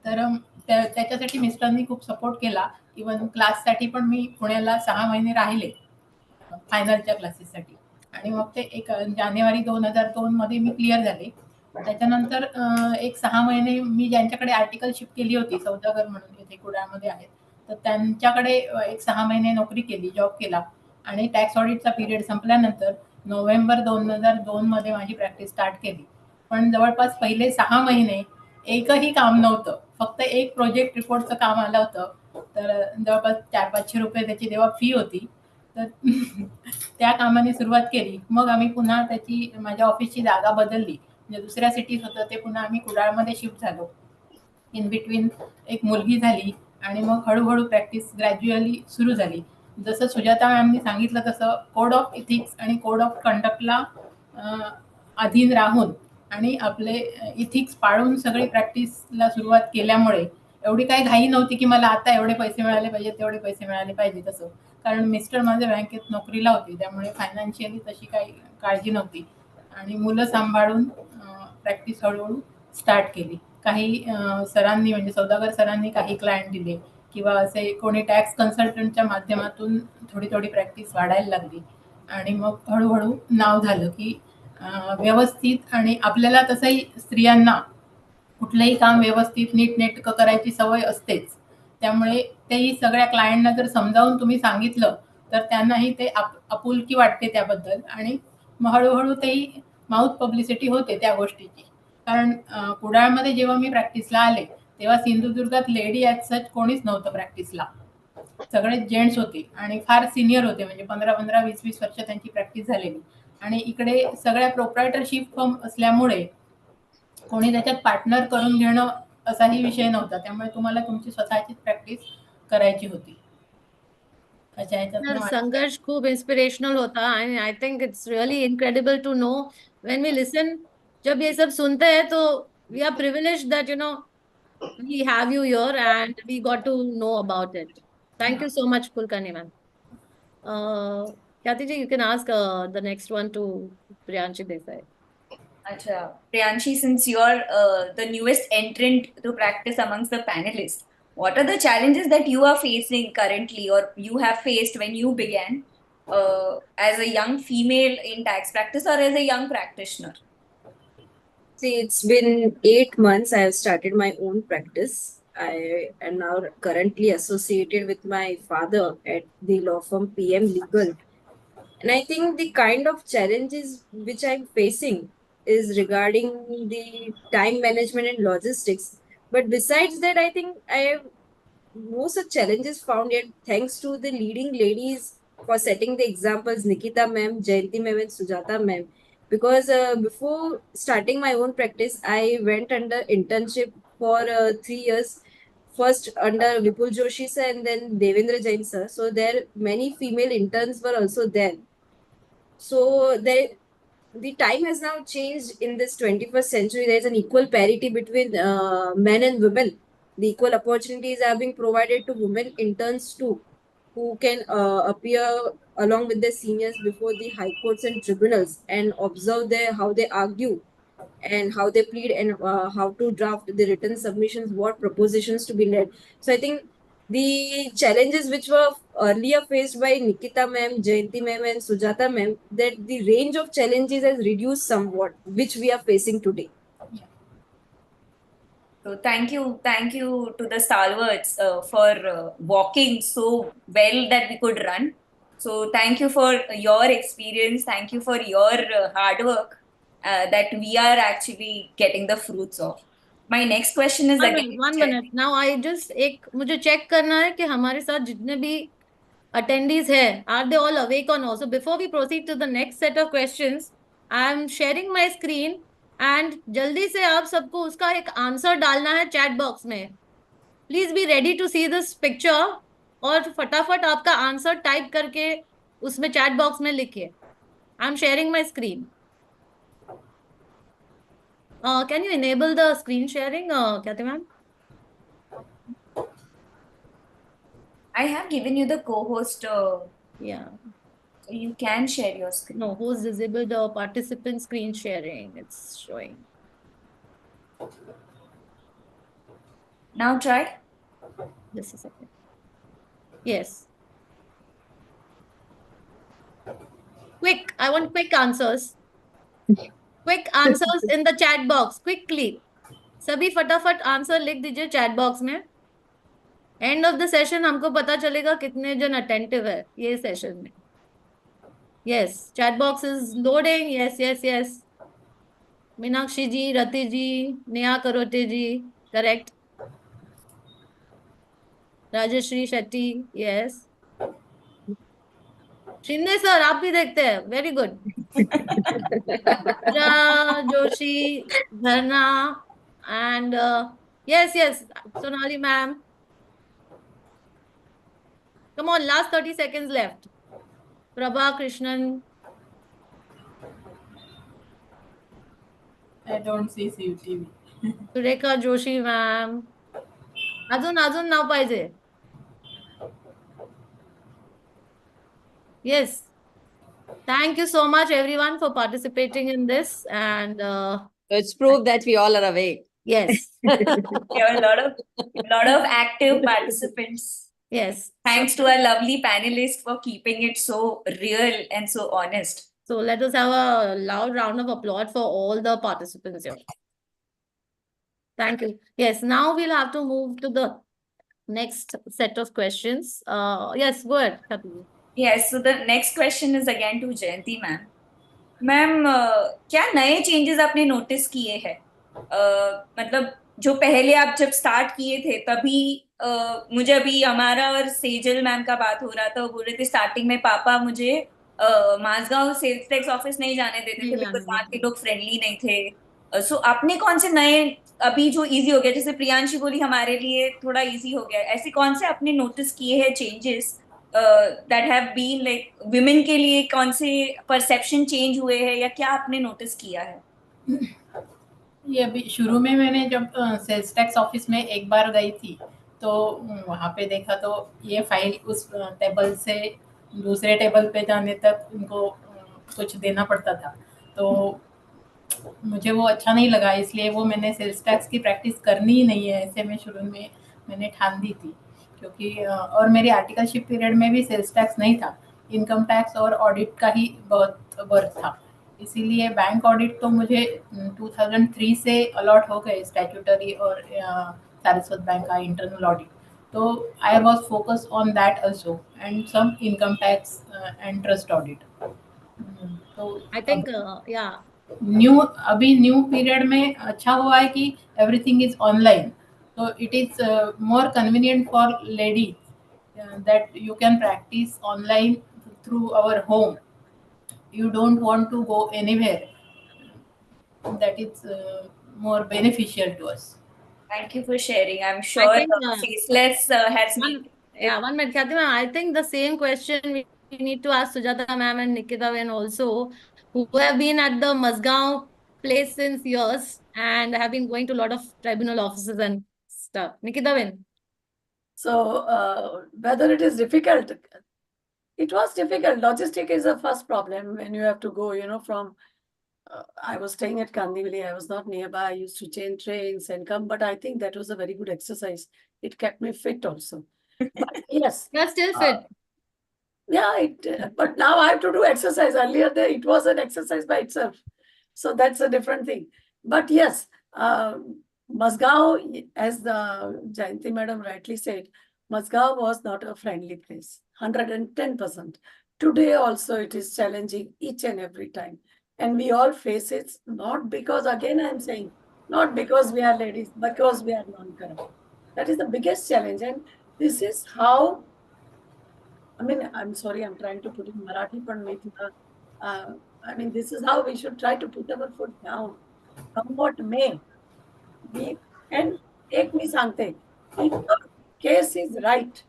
तर त्याच्यासाठी मिस्टरांनी खूप सपोर्ट केला. इवन क्लाससाठी पण मी पुण्याला 6 महिने राहिले फायनलच्या क्लासेससाठी. आणि मग ते जानेवारी 2002 मध्ये मी क्लिअर झाले. त्याच्यानंतर एक 6 महिने मी ज्यांच्याकडे आर्टिकलशिप केली होती, सौदागर म्हणून इथे कुडाळमध्ये आहेत, तर त्यांच्याकडे एक 6 महिने नोकरी केली, जॉब केला. आणि टॅक्स ऑडिटचा पिरियड संपल्यानंतर नोव्हेंबर 2002 मध्ये माझी प्रॅक्टिस स्टार्ट केली. पण जवळपास पहिले 6 महिने एकही काम नव्हतं. फक्त एक प्रोजेक्ट रिपोर्टचं काम आलं होतं. तर जवळपास 400-500 रुपये त्याची तेव्हा फी होती. तर त्या कामाने सुरुवात केली. मग आम्ही पुन्हा माझ्या ऑफिसची जागा बदलली. म्हणजे दुसऱ्या सिटीत होतं ते पुन्हा आम्ही कुडाळमध्ये शिफ्ट झालो. इन बिटवीन एक मुलगी झाली आणि मग हळूहळू प्रॅक्टिस ग्रॅज्युअली सुरू झाली. जसं सुजाता मॅमनी सांगितलं तसं कोड ऑफ इथिक्स आणि कोड ऑफ कंडक्टला अधीन राहून आणि आपले इथिक्स पाळून सगळी प्रॅक्टिसला सुरुवात केल्यामुळे एवढी काही घाई नव्हती की मला आता एवढे पैसे मिळाले पाहिजे, तेवढे पैसे मिळाले पाहिजे तसं. कारण मिस्टर माझे बँकेत नोकरीला होते, त्यामुळे फायनान्शियली तशी काही काळजी नव्हती. आणि मुलं सांभाळून प्रॅक्टिस हळूहळू स्टार्ट केली. काही सरांनी म्हणजे सौदागर सरांनी काही क्लायंट दिले किंवा असे कोणी टॅक्स कन्सल्टंटच्या माध्यमातून थोडी थोडी प्रॅक्टिस वाढायला लागली. आणि मग हळूहळू नाव झालं की व्यवस्थित. आणि आपल्याला तसंही स्त्रियांना कुठलंही काम व्यवस्थित नीटनेटकं करायची सवय असतेच. त्यामुळे तेही सगळ्या क्लायंटना जर समजावून तुम्ही सांगितलं तर त्यांनाही ते आपुलकी वाटते त्याबद्दल. आणि हळूहळू तेही माउथ पब्लिसिटी होते त्या गोष्टीची. कारण कुडाळमध्ये जेव्हा मी प्रॅक्टिसला आले तेव्हा सिंधुदुर्गात लेडी ॲज सच कोणीच नव्हतं प्रॅक्टिसला. सगळे जेंट्स होते आणि फार सिनियर होते, म्हणजे 15-15, 20-20 वर्ष त्यांची प्रॅक्टिस झालेली. आणि इकडे सगळ्या प्रोप्रायटरशिप फर्म असल्यामुळे कोणी त्याच्यात पार्टनर करून घेणं असाही विषय नव्हता. त्यामुळे तुम्हाला तुमची स्वतःची प्रॅक्टिस करायची होती. संघर्ष खूप इन्स्पिरेशनल होता. आणि I think it's really incredible to know when we listen. जब ये सब सुनते हैं तो we are privileged that we have you here and we got to know about it. Thank you so much, Kulkarni ma'am. Khyati ji, you can ask the next one to Priyanshi Desai. Acha, Priyanshi, since you're the newest entrant to practice amongst the panelists, what are the challenges that you are facing currently or you have faced when you began as a young female in tax practice or as a young practitioner? See, it's been 8 months I have started my own practice. I am now currently associated with my father at the law firm PM Legal. And I think the kind of challenges which I'm facing is regarding the time management and logistics. But besides that, I think I have no such challenges found yet, thanks to the leading ladies for setting the examples, Nikita ma'am, Jayanti ma'am and Sujata ma'am. Because before starting my own practice, I went under internship for 3 years. First under Vipul Joshi sir and then Devendra Jain sir. So there many female interns were also there. So the time has now changed in this 21st century. There's an equal parity between men and women. The equal opportunities are being provided to women interns too, who can appear along with their seniors before the high courts and tribunals and observe how they argue and how they plead and how to draft the written submissions, what propositions to be led. So I think the challenges which were earlier faced by Nikita ma'am, Jayanti ma'am, and Sujata ma'am, that the range of challenges has reduced somewhat, which we are facing today. So thank you to the stalwarts for walking so well that we could run. So thank you for your experience. Thank you for your hard work that we are actually getting the fruits of. My next question is again. One minute. Now I just मुझे check करना है कि हमारे साथ जितने भी attendees है, are they all awake or not? So before we proceed to the next set of questions, I am sharing my screen and जल्दी से आप सबको उसका एक आंसर डालना है चैट बॉक्स में. Please be ready to see this picture और फटाफट आपका आंसर टाइप करके उसमें चैट बॉक्स में लिखिए. I am sharing my screen. Can you enable the screen sharing, Khyati ma'am? I have given you the co-host. Yeah. So you can share your screen. No, who's disabled the participant screen sharing? It's showing. Now try. Just a second. Yes. Quick, I want quick answers. Quick answers in the chat box, quickly. सभी फटाफट answer लिख दीजिए chat box में. End of the session हमको पता चलेगा कितने जन अटेंटिव है ये सेशन में. Yes, chat box is loading. Yes. Meenakshi ji, Rati ji, Neha Karote ji, correct. Rajashri Shetty, yes. Shinde sir आप भी देखते हैं, वेरी गुड. जोशी, धरना and yes, Sonali ma'am. Come on, last 30 seconds left. Prabha Krishnan. I don't see CCTV. Surekha Joshi ma'am. अजून नाव पाहिजे. Yes. Thank you so much everyone for participating in this, and it's proof that we all are awake. Yes. There are a lot of active participants. Yes. Thanks to our lovely panelists for keeping it so real and so honest. So let us have a loud round of applause for all the participants here. Thank you. Yes, now we'll have to move to the next set of questions. Yes, go ahead, Khyati. Yes, so the next question is again to Jayanti ma'am. Ma'am क्या नए changes आपने notice किए हैं? मतलब जो पहले आप जब स्टार्ट किए थे तभी मुझे अभी हमारा और सेजल मैम का बात हो रहा था, वो बोल रहे थे स्टार्टिंग में पापा मुझे माजगांव सेल्स टैक्स ऑफिस नहीं जाने देते थे बिकॉज वहाँ के लोग फ्रेंडली नहीं थे. सो आपने कौन से नए अभी जो इजी हो गया, जैसे प्रियांशी बोली हमारे लिए थोड़ा इजी हो गया, ऐसे कौन से आपने नोटिस किए हैं changes that have been like women के लिए कौन से perception change हुए हैं या क्या आपने नोटिस किया है? ये अभी शुरू में मैंने जब सेल्स टैक्स ऑफिस में एक बार गई थी तो वहाँ पे देखा तो ये फाइल उस टेबल से दूसरे टेबल पे जाने तक उनको कुछ देना पड़ता था, तो मुझे वो अच्छा नहीं लगा, इसलिए वो मैंने सेल्स टैक्स की प्रैक्टिस करनी ही नहीं है, ऐसे में शुरू में मैंने ठान दी थी. क्योंकि और मेरी आर्टिकलशिप पीरियड में भी सेल्स टैक्स नहीं था, इनकम टैक्स और ऑडिट का ही बहुत वर्क था, इसीलिए बैंक ऑडिट तो मुझे 2003 से अलॉट हो गए स्टैट्यूटरी और सारस्वत बैंक का इंटरनल ऑडिट, तो I was focus on that also and some income tax and trust audit. तो आई थिंक अभी न्यू पीरियड में अच्छा हुआ है कि everything is online. So it is more convenient for ladies that you can practice online through our home. You don't want to go anywhere. That is more beneficial to us. Thank you for sharing. I'm sure Faceless has been. Yeah, one minute, Khyati ma'am. I think the same question we need to ask Sujata ma'am and Nikita ma'am also. who have been at the Mazgaon place since years and have been going to a lot of tribunal offices and stuff. Nikita Wen. So whether it is difficult, it was difficult. Logistic is the first problem when you have to go, from I was staying at Kandivali. I was not nearby. I used to change trains and come, but I think that was a very good exercise. It kept me fit also. But yes. You're still fit. Yeah, but now I have to do exercise. Earlier, it was an exercise by itself. So that's a different thing. But yes, Mazgaon, as the Jayanti madam rightly said, Mazgaon was not a friendly place, 110%. Today also it is challenging each and every time. And we all face it, not because, again I'm saying, not because we are ladies, because we are non-corrupt. That is the biggest challenge. And this is how, I mean, I'm sorry, I'm trying to put in Marathi, but I mean, this is how we should try to put our foot down. Come what may. And एक मी सांगते, if the case is right,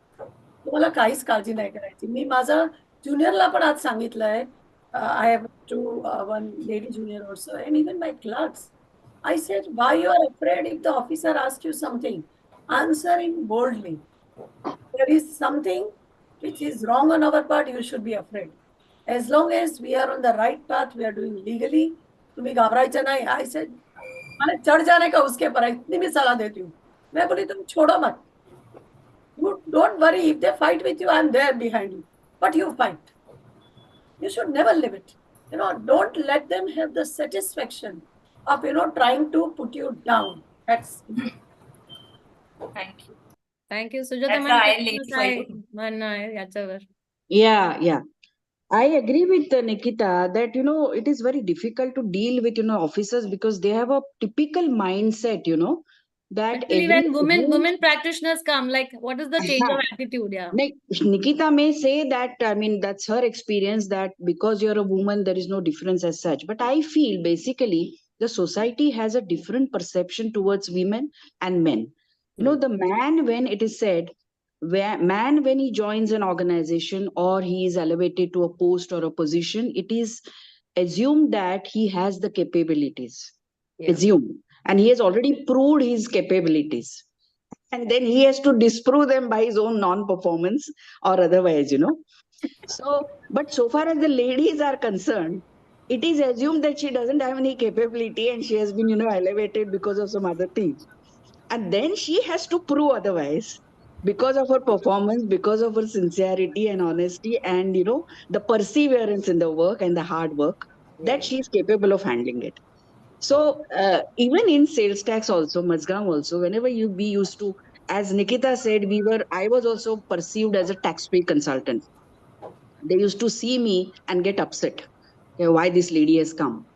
तुम्हाला काहीच काळजी नाही करायची. मी माझा ज्युनियरला पण आज सांगितलंय, I have one lady junior also, and even my clerks. I said, why you are afraid if the officer asks you something? Answer him boldly. There is something which is wrong on our part, you should be afraid. As long as we are on the right path, we are doing legally. तुम्ही घाबरायचं नाही. I said, मैंने चढ़ जाने का उसके पर इतनी भी सलाह देती हूँ. मैं बोली तुम छोड़ो मत. You don't worry, if they fight with you, I'm there behind you. But you fight. You should never leave it. Don't let them have the satisfaction of, trying to put you down. That's Thank you. Thank you, Sujata. That's ma'am. the iron lady काय fight. म्हणणं आहे याच्यावर? Yeah. I agree with Nikita that, it is very difficult to deal with, officers because they have a typical mindset, that Actually, when women practitioners come, like, what is the change of attitude? Yeah. Nikita may say that, I mean, that's her experience, that because you're a woman, there is no difference as such. But I feel basically the society has a different perception towards women and men. The man, when it is said, when he joins an organization or he is elevated to a post or a position, it is assumed that he has the capabilities. Assumed. And he has already proved his capabilities. And then he has to disprove them by his own non-performance or otherwise, So, but so far as the ladies are concerned, it is assumed that she doesn't have any capability and she has been, elevated because of some other thing. And then she has to prove otherwise because of her performance, because of her sincerity and honesty and, the perseverance in the work and the hard work, that she is capable of handling it. So even in sales tax also, Mazgaon also, whenever we used to, as Nikita said, I was also perceived as a tax-pay consultant. They used to see me and get upset. Why this lady has come.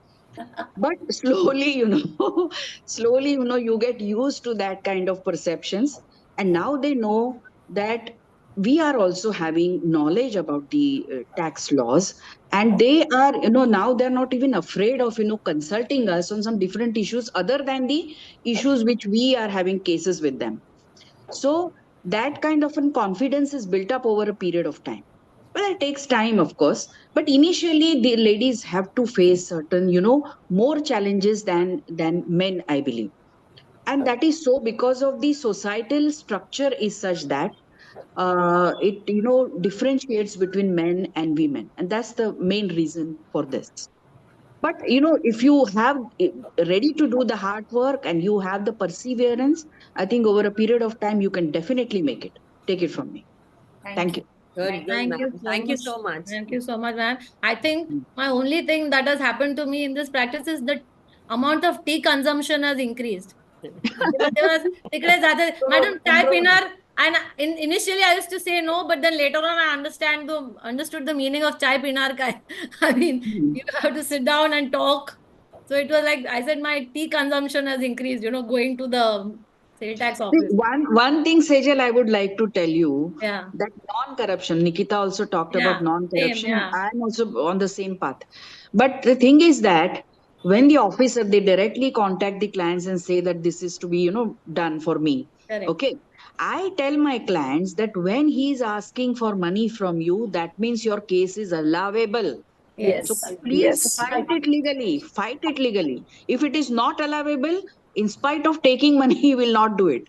But slowly, you get used to that kind of perceptions. And now they know that we are also having knowledge about the tax laws. And they are, now they're not even afraid of, consulting us on some different issues other than the issues which we are having cases with them. So that kind of confidence is built up over a period of time. Well, it takes time, of course, but initially the ladies have to face certain, more challenges than men, I believe. And that is so because of the societal structure is such that it, differentiates between men and women. And that's the main reason for this. But, if you have ready to do the hard work and you have the perseverance, I think over a period of time, you can definitely make it. Take it from me. Thank you. Good, Thank you so much. Thank you so much, ma'am. I think my only thing that has happened to me in this practice is the amount of tea consumption has increased. Madam, chai pinar, and initially I used to say no, but then later on I understood the meaning of chai pinar. I mean, you have to sit down and talk. So it was like I said, my tea consumption has increased. Going to the sales tax office. One thing, Sejal, I would like to tell you, that non-corruption, Nikita also talked about non-corruption. Same, I'm also on the same path. But the thing is that when the officer, they directly contact the clients and say that this is to be, done for me. Correct. Okay. I tell my clients that when he is asking for money from you, that means your case is allowable. Yes. So I- please Yes. fight it legally. Fight it legally. If it is not allowable, in spite of taking money, he will not do it.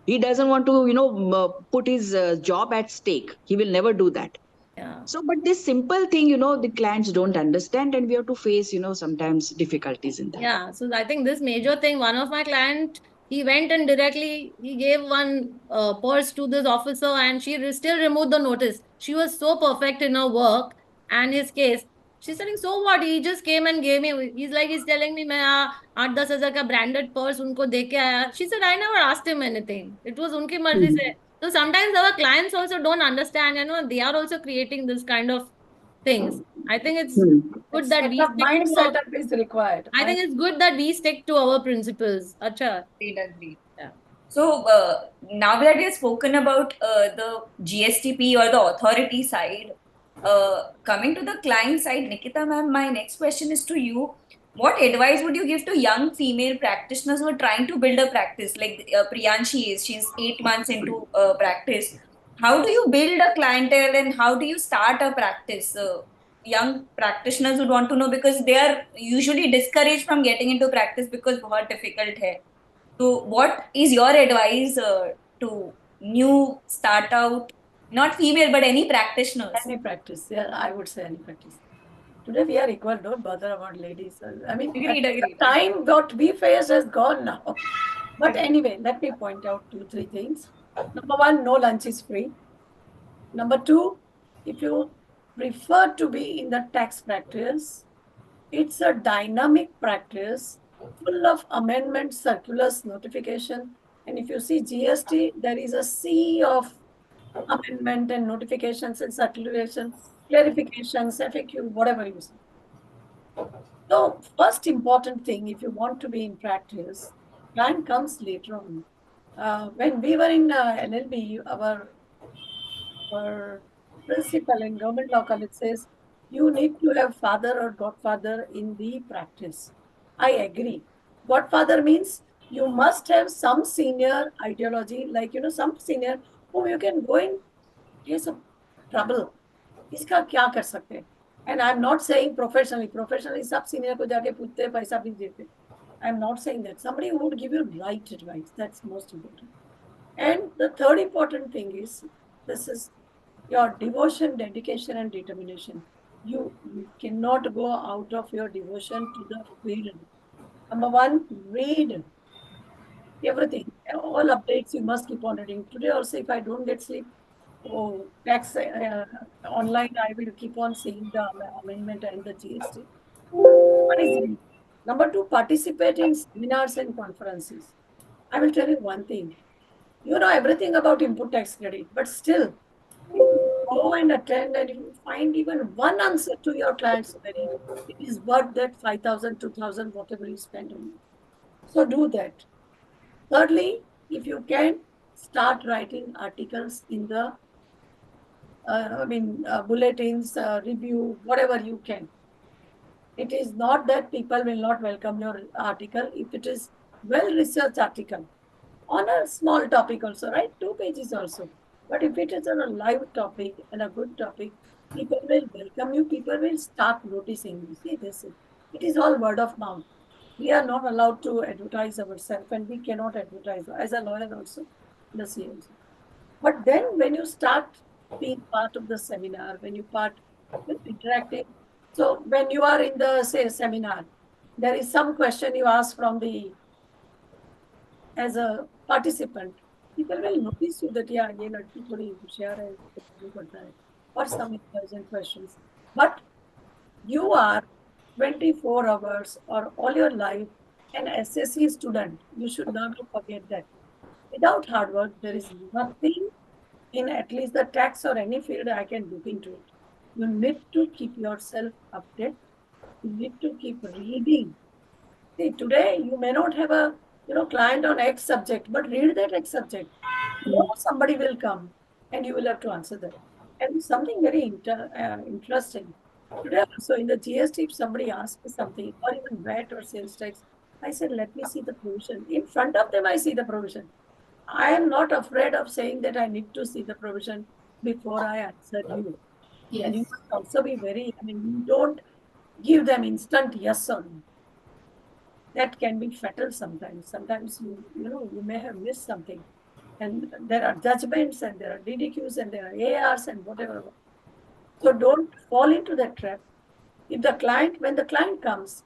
He doesn't want to, put his job at stake. He will never do that. Yeah. So, but this simple thing, the clients don't understand, and we have to face, sometimes difficulties in that. Yeah, so I think this major thing, one of my client, he went and directly he gave one purse to this officer, and she still removed the notice. She was so perfect in her work and his case. She's saying, so what? He just came and gave me. He's telling me, मैं 8-10 हजार का branded purse उनको दे के आया. She said, I never asked him anything. It was उनकी मर्जी से. So sometimes our clients also don't understand, they are also creating this kind of things. I think it's good that we the stick to mind our, setup is required. I think it's good that we stick to our principles. Acha. Agreed. Yeah. So now that we have spoken about the GSTP or the authority side, coming to the client side, Nikita ma'am, my next question is to you. What advice would you give to young female practitioners who are trying to build a practice? Like Priyanshi is, she's 8 months into practice. How do you build a clientele and how do you start a practice? Young practitioners would want to know because they are usually discouraged from getting into practice because बहुत difficult है. So, what is your advice to new start out, not female, but any practitioners? Any practice, yeah, I would say any practice. Today we are equal, don't bother about ladies. I mean, Agreed. time what we face has gone now. But anyway, let me point out 2-3 things. Number one, no lunch is free. Number two, if you prefer to be in the tax practice, it's a dynamic practice full of amendments, circulars, notification. And if you see GST, there is a sea of amendment and notifications and circulation, clarifications, FAQ, whatever you see. So first important thing, if you want to be in practice, plan comes later on. When we were in LLB, our principal in government law college says, you need to have father or godfather in the practice. I agree. Godfather means you must have some senior ideology, like, some senior whom you can go in case of trouble. इसका क्या कर सकते हैं? And I'm not saying professionally. Professionally, सब senior को जाके पूछते हैं, पैसा भी देते. I'm not saying that. Somebody who would give you right advice. That's most important. And the third important thing is, this is your devotion, dedication, and determination. You cannot go out of your devotion to the field. Number one, read everything. All updates you must keep on reading. Today also, if I don't get sleep, tax online, I will keep on seeing the amendment and the GST. What is it? Number two, participate in seminars and conferences. I will tell you one thing. You know everything about input tax credit, but still, go and attend and you find even one answer to your client's query, it is worth that 5,000, 2,000, whatever you spend on it. So do that. Thirdly, if you can, start writing articles in the bulletins, review, whatever you can. It is not that people will not welcome your article if it is well-researched article on a small topic also, right? 2 pages also. But if it is on a live topic and a good topic, people will welcome you, people will start noticing you. See, it is all word of mouth. We are not allowed to advertise ourselves and we cannot advertise as a lawyer also, the same. But then when you start being part of the seminar, when you part with interacting, so when you are in the, say, seminar, there is some question you ask from as a participant, people will notice you that, yeah, ye ladki thodi hoshyar hai, or some intelligent questions. But you are 24 hours or all your life an SSC student. You should never forget that. Without hard work, there is nothing in at least the tax or any field I can look into it. You need to keep yourself updated. You need to keep reading. See, today you may not have a client on X subject, but read that X subject. Somebody will come and you will have to answer that. And something very interesting. Today also in the GST, if somebody asks me something, or even VAT or sales tax, I said, let me see the provision. In front of them, I see the provision. I am not afraid of saying that I need to see the provision before I answer you. Yes. And you must also be very, you don't give them instant yes or no. That can be fatal sometimes. Sometimes you may have missed something. And there are judgments and there are DDQs and there are ARs and whatever. So don't fall into that trap. When the client comes,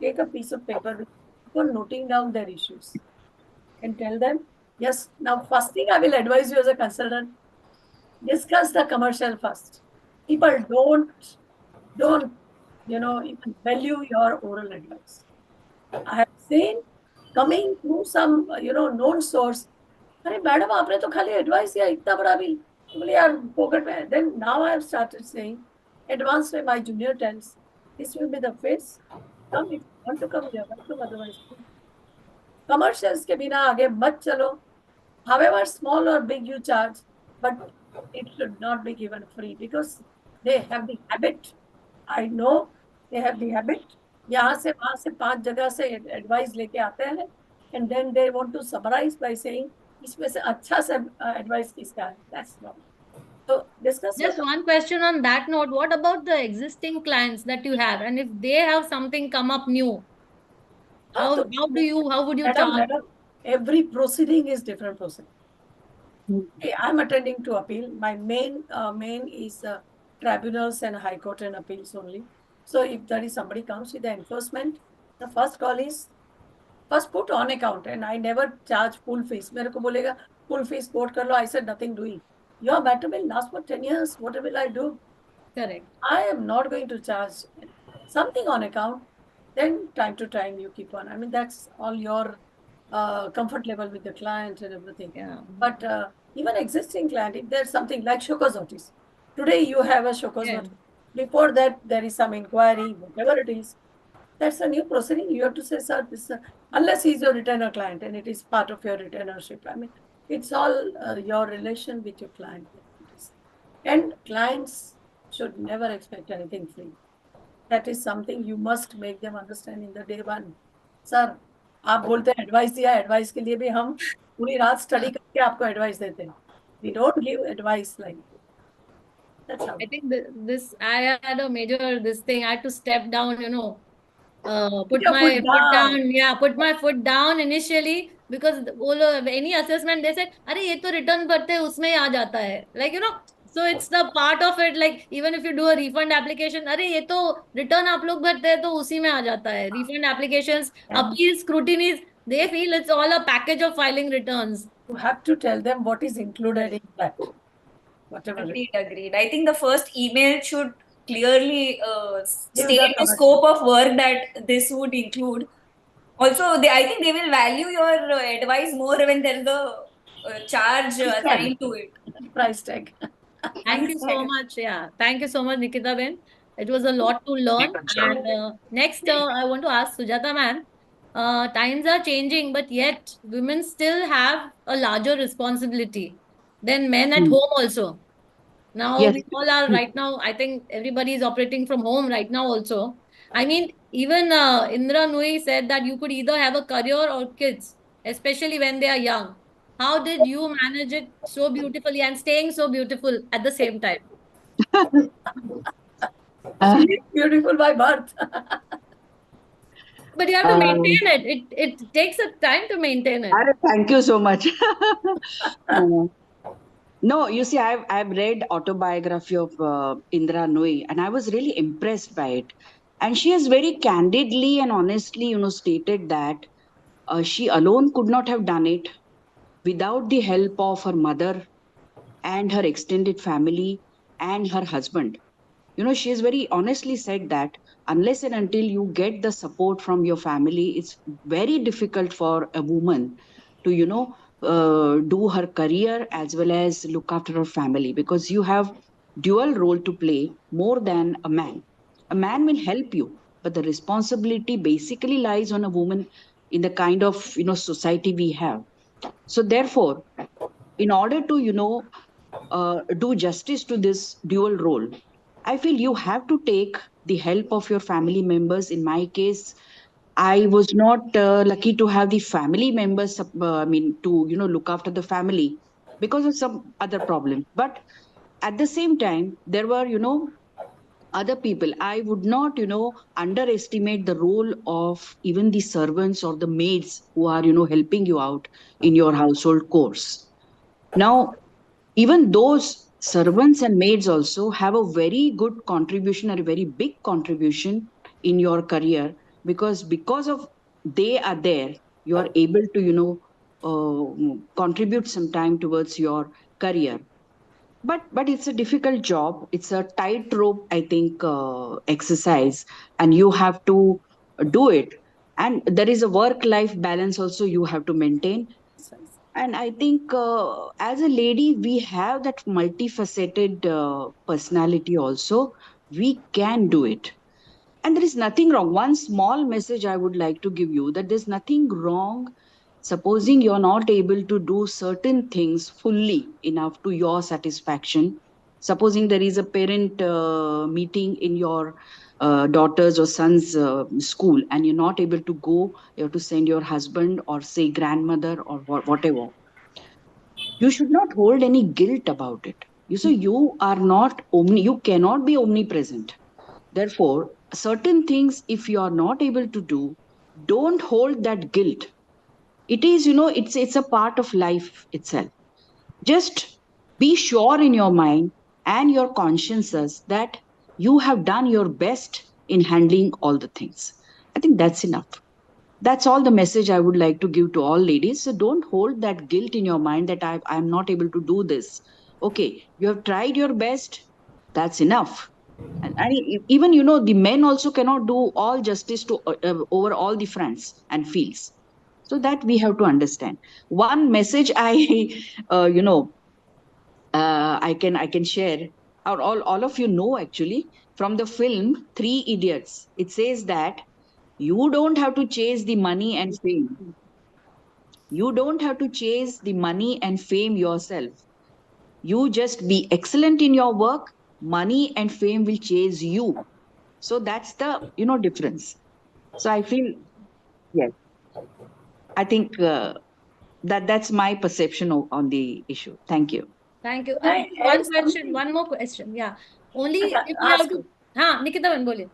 take a piece of paper with people noting down their issues and tell them, yes, now first thing I will advise you as a consultant, discuss the commercial first. People don't even value your oral advice. I have seen coming through some known source, अरे madam आपने तो खाली advice दिया इतना बड़ा bill, बोले यार pocket में. Then now I have started saying, advanced way my junior tells, this will be the face. Come if you want to come here, welcome, otherwise. Commercials के बिना आगे मत चलो. However small or big you charge, but it should not be given free because they have the habit. I know they have the habit. यहाँ से वहाँ से 5 जगह से एडवाइस लेके आते हैं and then they want to summarize by saying इसमें से अच्छा से एडवाइस किसका है. That's wrong. So discuss. Just one question on that note. What about the existing clients that you have, and if they have something come up new, how would you charge? Madam, every proceeding is different proceeding. Okay, I'm attending to appeal. My main is tribunals and high court and appeals only. So if there is somebody comes with the enforcement, the first call is first put on account, and I never charge full fees. मेरे को बोलेगा full fees quote कर लो. I said nothing doing. Your matter will last for 10 years. What will I do? Correct. I am not going to charge something on account. Then time to time you keep on. I mean, that's all your comfort level with the client and everything. Yeah. But even existing client, if there's something like show cause notice, today you have a show cause notice. Before that, there is some inquiry, whatever it is. That's a new proceeding. You have to say, sir, this unless he's your retainer client and it is part of your retainership. I mean, it's all your relation with your client. And clients should never expect anything free. That is something you must make them understand in the day one. Sir, आप बोलते हैं advice दिया, advice के लिए भी हम पूरी रात स्टडी करके आपको एडवाइस देते हैं. We don't give advice like that. That's how. I think I had a major this thing. I had to step down, put my foot down. Yeah, put my foot down initially because any assessment they said, अरे ये तो return भरते हैं उसमें ही आ जाता है. Like so it's the part of it. Like even if you do a refund application, अरे ये तो return आप लोग भरते हैं तो उसी में आ जाता है. Refund applications, appeals, scrutinies, they feel it's all a package of filing returns. You have to tell them what is included in that. Whatever. Agreed. I think the first email should clearly state the scope of work that this would include. Also, I think they will value your advice more when there is a charge assigned to it. Price tag. Thank you so much. Yeah, thank you so much, Nikita Ben. It was a lot to learn. And next, I want to ask Sujata ma'am. Times are changing, but yet women still have a larger responsibility than men at home also. Now we all are right now, I think everybody is operating from home right now also. I mean, even Indra Nui said that you could either have a career or kids, especially when they are young. How did you manage it so beautifully and staying so beautiful at the same time? She is beautiful by birth. But you have to maintain it. It takes a time to maintain it. Thank you so much. No, you see, I've read autobiography of Indra Nui, and I was really impressed by it. And she has very candidly and honestly, stated that she alone could not have done it without the help of her mother and her extended family and her husband. She has very honestly said that unless and until you get the support from your family, it's very difficult for a woman to, do her career as well as look after her family, because you have dual role to play more than a man. A man will help you, but the responsibility basically lies on a woman in the kind of, society we have. So therefore, in order to, do justice to this dual role, I feel you have to take the help of your family members. In my case, I was not lucky to have the family members, to, look after the family because of some other problems. But at the same time, there were, other people. I would not, underestimate the role of even the servants or the maids who are, helping you out in your household chores. Now, even those servants and maids also have a very good contribution or a very big contribution in your career, because of they are there, you are able to, contribute some time towards your career. But it's a difficult job. It's a tightrope, I think, exercise, and you have to do it. And there is a work-life balance also you have to maintain. And I think as a lady, we have that multifaceted personality also. We can do it. And there is nothing wrong. One small message I would like to give you, that there's nothing wrong supposing you're not able to do certain things fully enough to your satisfaction. Supposing there is a parent meeting in your daughter's or son's school, and you're not able to go, you have to send your husband or say grandmother or whatever. You should not hold any guilt about it. You are not you cannot be omnipresent. Therefore, certain things, if you are not able to do, don't hold that guilt. It is, it's a part of life itself. Just be sure in your mind and your consciences that you have done your best in handling all the things. I think that's enough. That's all the message I would like to give to all ladies. So don't hold that guilt in your mind that I'm not able to do this. Okay, you have tried your best. That's enough. And even, the men also cannot do all justice to over all the fronts and fields. So that we have to understand. One message I, I can share, or all of you know actually, from the film Three Idiots. It says that you don't have to chase the money and fame. You don't have to chase the money and fame yourself. You just be excellent in your work. Money and fame will chase you. So that's the, difference. So I feel, yes, I think that's my perception on the issue. Thank you. Thank you. I One add question, something. one more question. Yeah. Only Yeah, if you have ask to. हाँ, निकिता बहन बोलिए.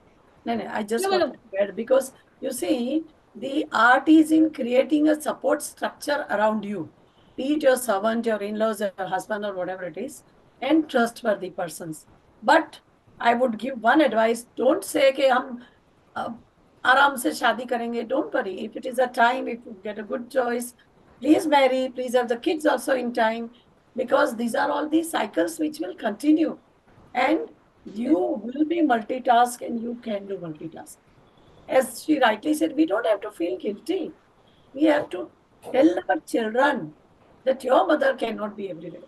No, I just No, want to add, because you see, the art is in creating a support structure around you, be it your servant, your in-laws, your husband, or whatever it is, and trustworthy persons. But I would give one advice: don't say कि हम आराम से शादी करेंगे. Don't worry. If it is a time, if you get a good choice, please marry. Please have the kids also in time, because these are all these cycles which will continue, and you will be multitask and you can do multitask. As she rightly said, we don't have to feel guilty. We have to tell our children that your mother cannot be every day.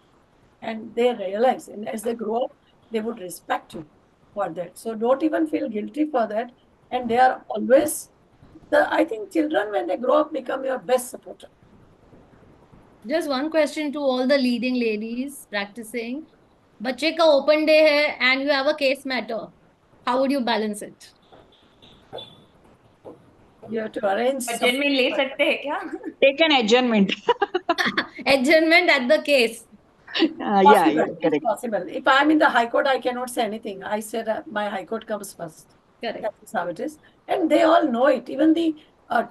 And they realize, and as they grow up, they would respect you for that. So don't even feel guilty for that. And they are always, I think children, when they grow up, become your best supporter. Just one question to all the leading ladies practicing. बच्चे का open day है and you have a case matter. How would you balance it? You have to arrange. Adjournment ले सकते हैं क्या? Take an adjournment. Adjournment at the case. Yeah, It's correct. possible. If I'm in the High Court, I cannot say anything. I said my High Court comes first. Correct. That's how it is. And they all know it. Even the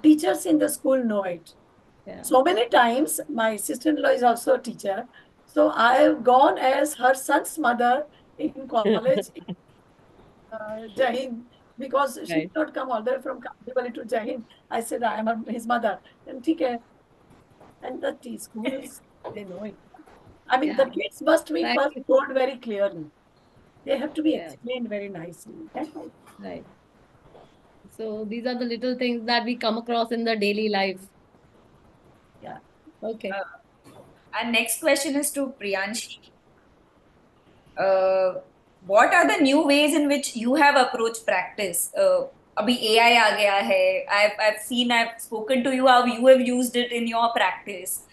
teachers in the school know it. Yeah. So many times, my sister-in-law is also a teacher. So I have gone as her son's mother in college, Jain, because she did not come all the way from Kandivali to Jain. I said, I am his mother. And okay. And the schools, they know it. I mean, the kids must be first told very clearly. They have to be explained very nicely. Right. So these are the little things that we come across in the daily life. Yeah. Okay. Our next question is to Priyanshi. What are the new ways in which you have approached practice? Abhi AI aa gaya hai. I've spoken to you how you have used it in your practice.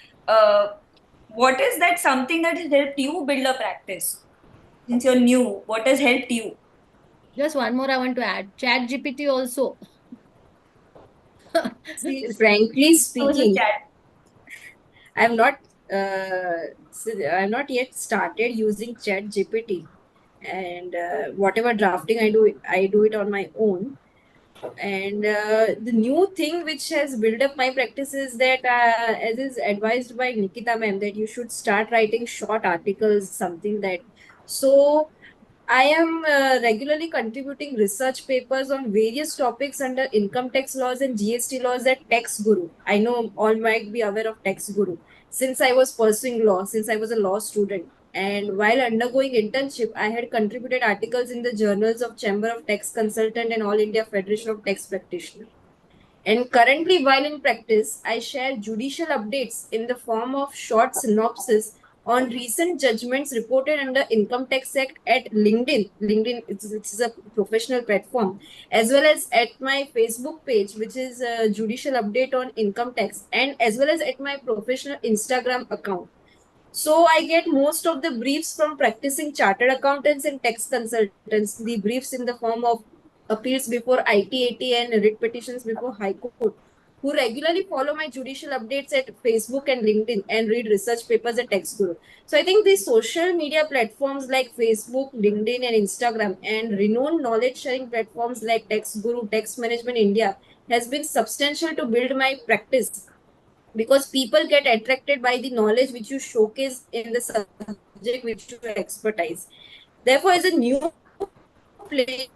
What is that something that has helped you build a practice? Since you're new, what has helped you? Just one more I want to add. ChatGPT also. See, frankly speaking, chat. I've not yet started using ChatGPT, and whatever drafting I do it on my own. And the new thing which has built up my practice is that, as is advised by Nikita ma'am, that you should start writing short articles, something that. So I am regularly contributing research papers on various topics under income tax laws and GST laws at Tax Guru. I know all might be aware of Tax Guru. Since I was pursuing law, since I was a law student, and while undergoing internship, I had contributed articles in the journals of Chamber of Tax Consultant and All India Federation of Tax Practitioners. And currently, while in practice, I share judicial updates in the form of short synopsis on recent judgments reported under Income Tax Act at LinkedIn. LinkedIn is a professional platform, as well as at my Facebook page, which is a judicial update on income tax, and as well as at my professional Instagram account. So I get most of the briefs from practicing chartered accountants and tax consultants, the briefs in the form of appeals before ITAT and writ petitions before High Court, who regularly follow my judicial updates at Facebook and LinkedIn and read research papers at Tax Guru. So I think these social media platforms like Facebook, LinkedIn, and Instagram, and renowned knowledge sharing platforms like Tax Guru, Tax Management India has been substantial to build my practice, because people get attracted by the knowledge which you showcase in the subject which you expertise. Therefore, as a new player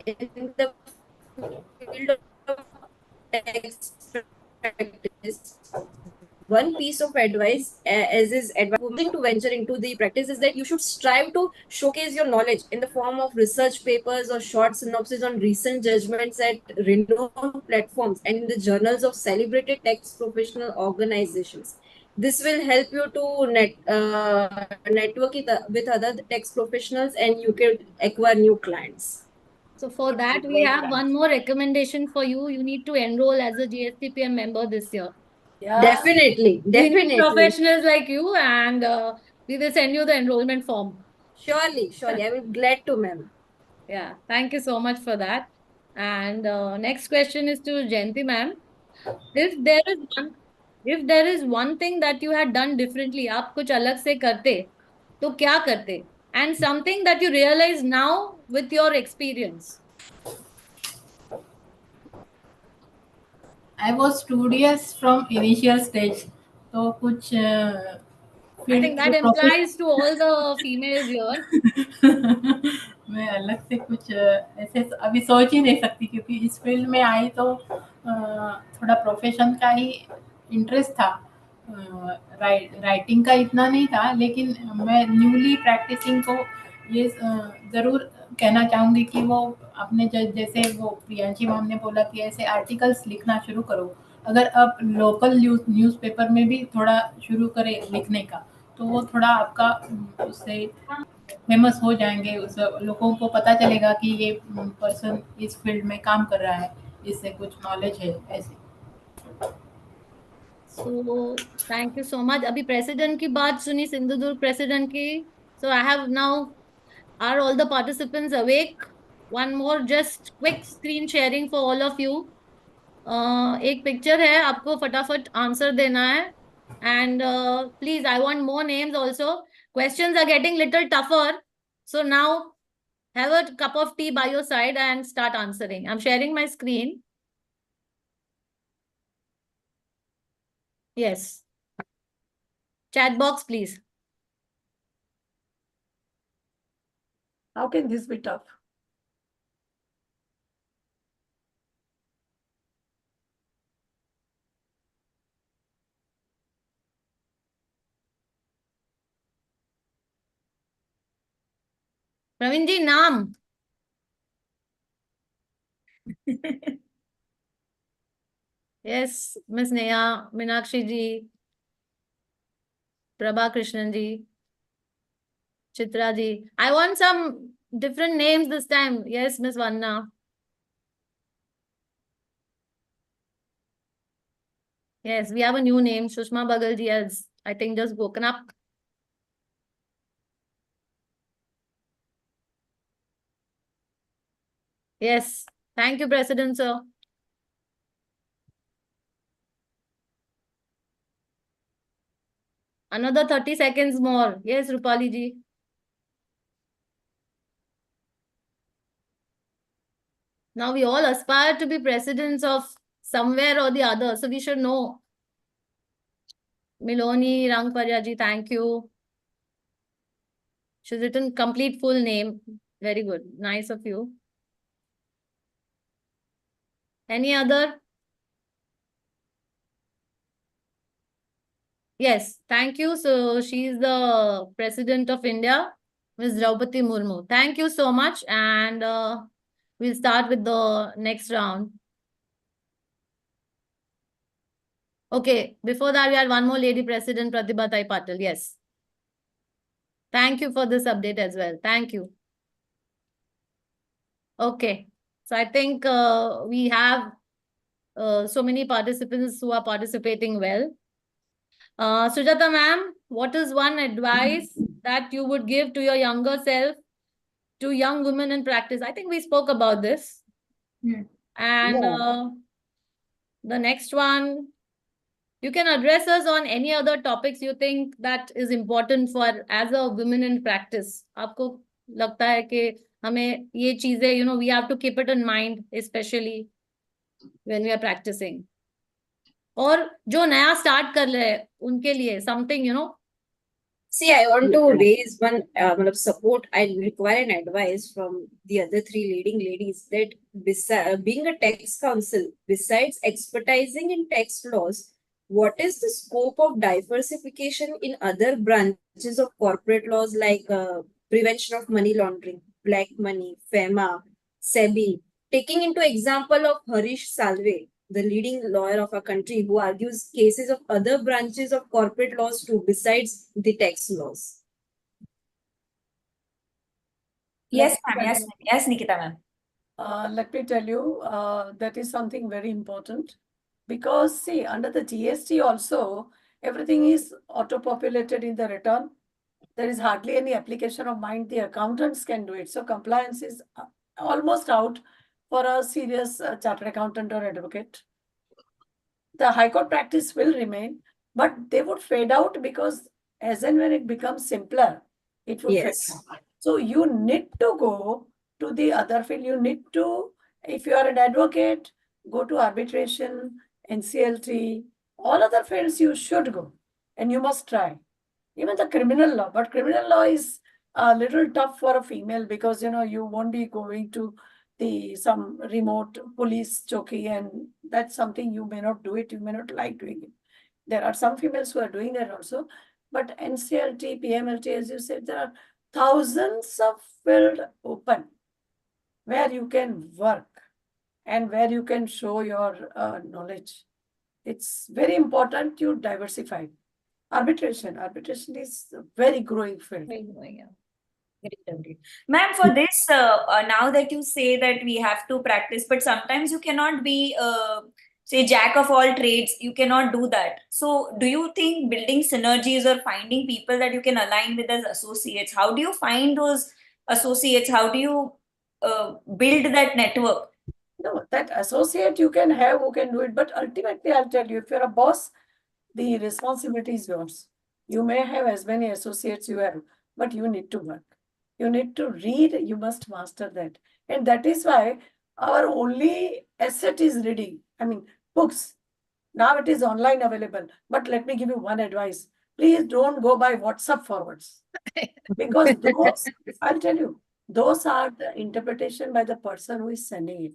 in the field of tax practice, one piece of advice, as is advising to venture into the practice, is that you should strive to showcase your knowledge in the form of research papers or short synopses on recent judgments at renowned platforms and in the journals of celebrated tax professional organizations. This will help you to network with other tax professionals, and you can acquire new clients. So for that, we have one more recommendation for you. You need to enroll as a GSTPM member this year. Yeah. Definitely, We need definitely. professionals like you, and we will send you the enrollment form. Surely, surely. I will be glad to, ma'am. Yeah, thank you so much for that. And next question is to Jayanti ma'am. If there is one thing that you had done differently, आप कुछ अलग से करते, तो क्या करते? And something that you realize now with your experience. I was studious from initial stage. तो कुछ I think that implies to all the females here. मैं अलग से कुछ ऐसे अभी सोच ही नहीं सकती, क्योंकि इस फील्ड में आई तो थोड़ा प्रोफेशन का ही इंटरेस्ट था, राइटिंग का इतना नहीं था। लेकिन मैं न्यूली प्रैक्टिसिंग को ये ज़रूर कहना चाहूँगी कि वो अपने जैसे वो प्रियांशी मैम ने बोला कि ऐसे आर्टिकल्स लिखना शुरू करो। अगर आप लोकल न्यूज़पेपर में भी थोड़ा शुरू करें लिखने का, तो वो थोड़ा आपका उससे फेमस हो जाएंगे, उस लोगों को पता चलेगा कि ये पर्सन इस फील्ड में काम कर रहा है, इससे कुछ नॉलेज है ऐसे। So thank you so much. अभी प्रेसिडेंट की बात सुनी, सिंधुदुर्ग प्रेसिडेंट की. So I have now, are all the participants awake? One more just quick screen sharing for all of you. एक पिक्चर है, आपको फटाफट आंसर देना है. And please, I want more names also. Questions are getting little tougher. So now have a cup of tea by your side and start answering. I'm sharing my screen. Yes. Chat box, please. How can this be tough? Praveen जी, नाम. Yes, Miss Neha, Meenakshi ji, Prabha Krishnan ji, Chitra ji. I want some different names this time. Yes, Miss Vanna. Yes, we have a new name. Sushma Bagal ji has, I think, just woken up. Yes, thank you, President, sir. Another 30 seconds more. Yes, Rupali ji. Now we all aspire to be presidents of somewhere or the other, so we should know. Miloni Rangparyaji, thank you. She's written complete full name. Very good. Nice of you. Any other? Yes, thank you. So she's the President of India, Ms. Draupadi Murmu. Thank you so much. And we'll start with the next round. Okay, before that, we had one more lady president, Pratibha Tai Patil. Yes. Thank you for this update as well. Thank you. Okay, so I think we have so many participants who are participating well. Sujata ma'am, what is one advice that you would give to your younger self, to young women in practice? I think we spoke about this. And the next one, you can address us on any other topics you think that is important for as a women in practice. आपको लगता है कि हमें ये चीजें, we have to keep it in mind, especially when we are practicing. और जो नया start कर रहे हैं उनके लिए something, See, I want to raise one support. I require an advice from the other three leading ladies that being a tax counsel, besides expertising in tax laws, what is the scope of diversification in other branches of corporate laws like prevention of money laundering, black money, FEMA, SEBI, taking into example of Harish Salve, the leading lawyer of our country, who argues cases of other branches of corporate laws too, besides the tax laws. Yes, ma'am. Yes, yes, Nikita ma'am. Let me tell you, that is something very important. Because see, under the GST also, everything is auto-populated in the return. There is hardly any application of mind. The accountants can do it. So compliance is almost out for a serious chartered accountant or advocate. The High Court practice will remain, but they would fade out because as and when it becomes simpler, it would fade out. So you need to go to the other field. You need to, if you are an advocate, go to arbitration, NCLT, all other fields you should go and you must try. Even the criminal law, but criminal law is a little tough for a female because, you won't be going to some remote police choki, and that's something you may not do it, you may not like doing it. There are some females who are doing that also, but NCLT, PMLT, as you said, there are thousands of fields open where you can work and where you can show your knowledge. It's very important you diversify. Arbitration is a very growing field. Ma'am, for this, now that you say that we have to practice, but sometimes you cannot be, say, jack of all trades. You cannot do that. So do you think building synergies or finding people that you can align with as associates, how do you find those associates? How do you build that network? No, that associate you can have who can do it. But ultimately, I'll tell you, if you're a boss, the responsibility is yours. You may have as many associates you have, but you need to work. You need to read, you must master that. And that is why our only asset is reading. I mean, books. Now it is online available. But let me give you one advice. Please don't go by WhatsApp forwards. Because those, I'll tell you, those are the interpretation by the person who is sending it.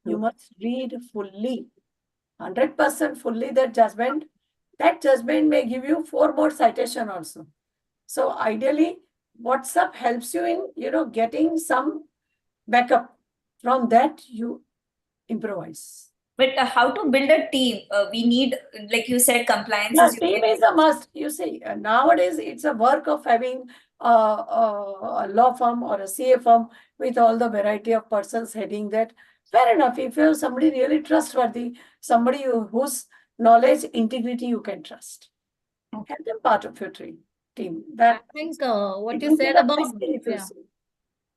You must read fully, 100% fully that judgment. That judgment may give you 4 more citation also. So ideally, WhatsApp helps you in, getting some backup. From that, you improvise. But how to build a team? We need, like you said, compliance. Yeah, team is a must. You see, nowadays it's a work of having a law firm or a CA firm with all the variety of persons heading that. Fair enough. If you have somebody really trustworthy, somebody whose knowledge, integrity you can trust, have them part of your team. That I think what you said about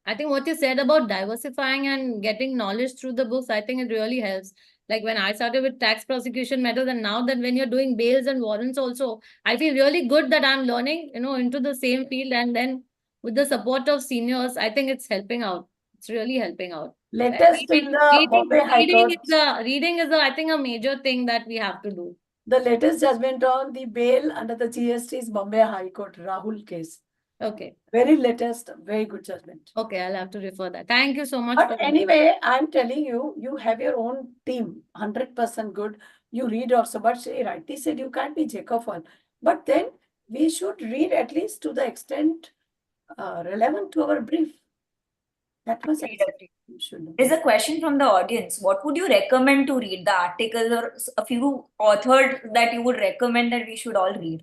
I think what you said about diversifying and getting knowledge through the books, I think it really helps. Like when I started with tax prosecution matters, and now that when you're doing bails and warrants also, I feel really good that I'm learning, into the same field, and then with the support of seniors, I think it's helping out. It's really helping out. latest in the Bombay High Court, reading is I think a major thing that we have to do. the latest judgment on the bail under the GST's Bombay High Court Rahul case. Okay. Very latest, very good judgment. Okay, I'll have to refer that. Thank you so much. But anyway, I'm telling you, you have your own team, 100% good. You read also, but she rightly said you can't be jack of all. But then we should read at least to the extent relevant to our brief. That was you should know. There's a question from the audience. What would you recommend to read? The articles or a few authors that you would recommend that we should all read?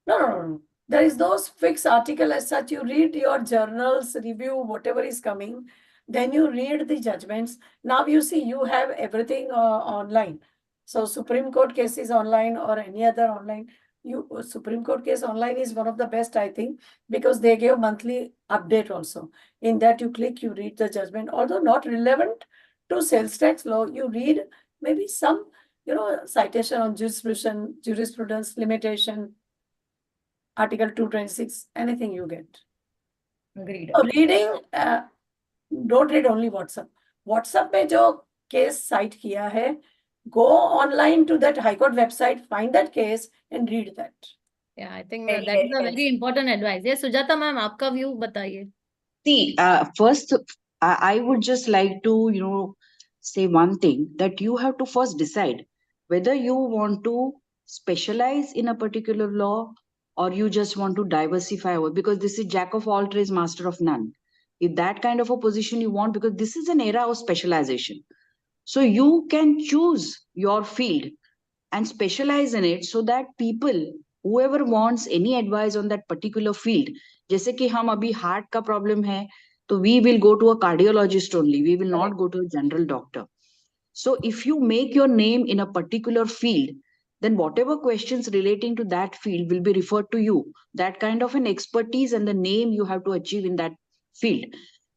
No. There is no fixed article as such. You read your journals, review whatever is coming. Then you read the judgments. Now you see you have everything online. So Supreme Court cases online or any other online. Supreme Court case online is one of the best, I think, because they give monthly update also. In that you click, you read the judgment. Although not relevant to sales tax law, you read maybe some, citation on jurisprudence, limitation, Article 226, anything you get. Agreed. So reading, don't read only WhatsApp. WhatsApp में जो case cite किया है, go online to that High Court website, find that case and read that. Yeah, I think Very, that is very a very important advice. Yes, Sujata ma'am, आपका view बताइए. See, first, I would just like to, say one thing, that you have to first decide whether you want to specialize in a particular law or you just want to diversify, because this is jack of all trades, master of none. If that kind of a position you want, because this is an era of specialization. So you can choose your field and specialize in it so that people, whoever wants any advice on that particular field, जैसे कि हम अभी heart का problem है, तो we will go to a cardiologist only. We will not go to a general doctor. So if you make your name in a particular field, then whatever questions relating to that field will be referred to you. That kind of an expertise and the name you have to achieve in that field.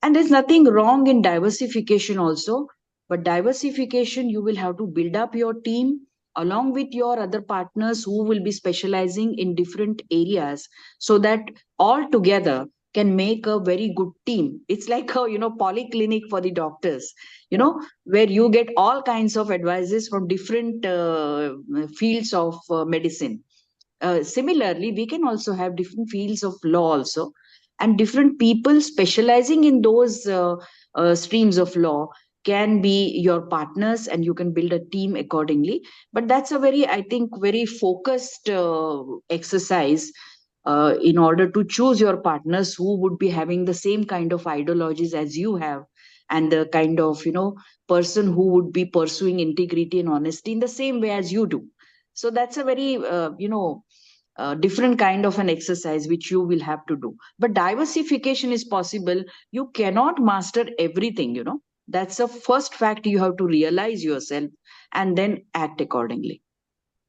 And there's nothing wrong in diversification also. But diversification, you will have to build up your team along with your other partners who will be specializing in different areas so that all together can make a very good team. It's like a, polyclinic for the doctors, where you get all kinds of advices from different fields of medicine. Similarly, we can also have different fields of law also, and different people specializing in those streams of law can be your partners, and you can build a team accordingly. But that's a very focused exercise in order to choose your partners who would be having the same kind of ideologies as you have, and the kind of, person who would be pursuing integrity and honesty in the same way as you do. So that's a very, different kind of an exercise which you will have to do. But diversification is possible. You cannot master everything, That's the first fact you have to realize yourself and then act accordingly.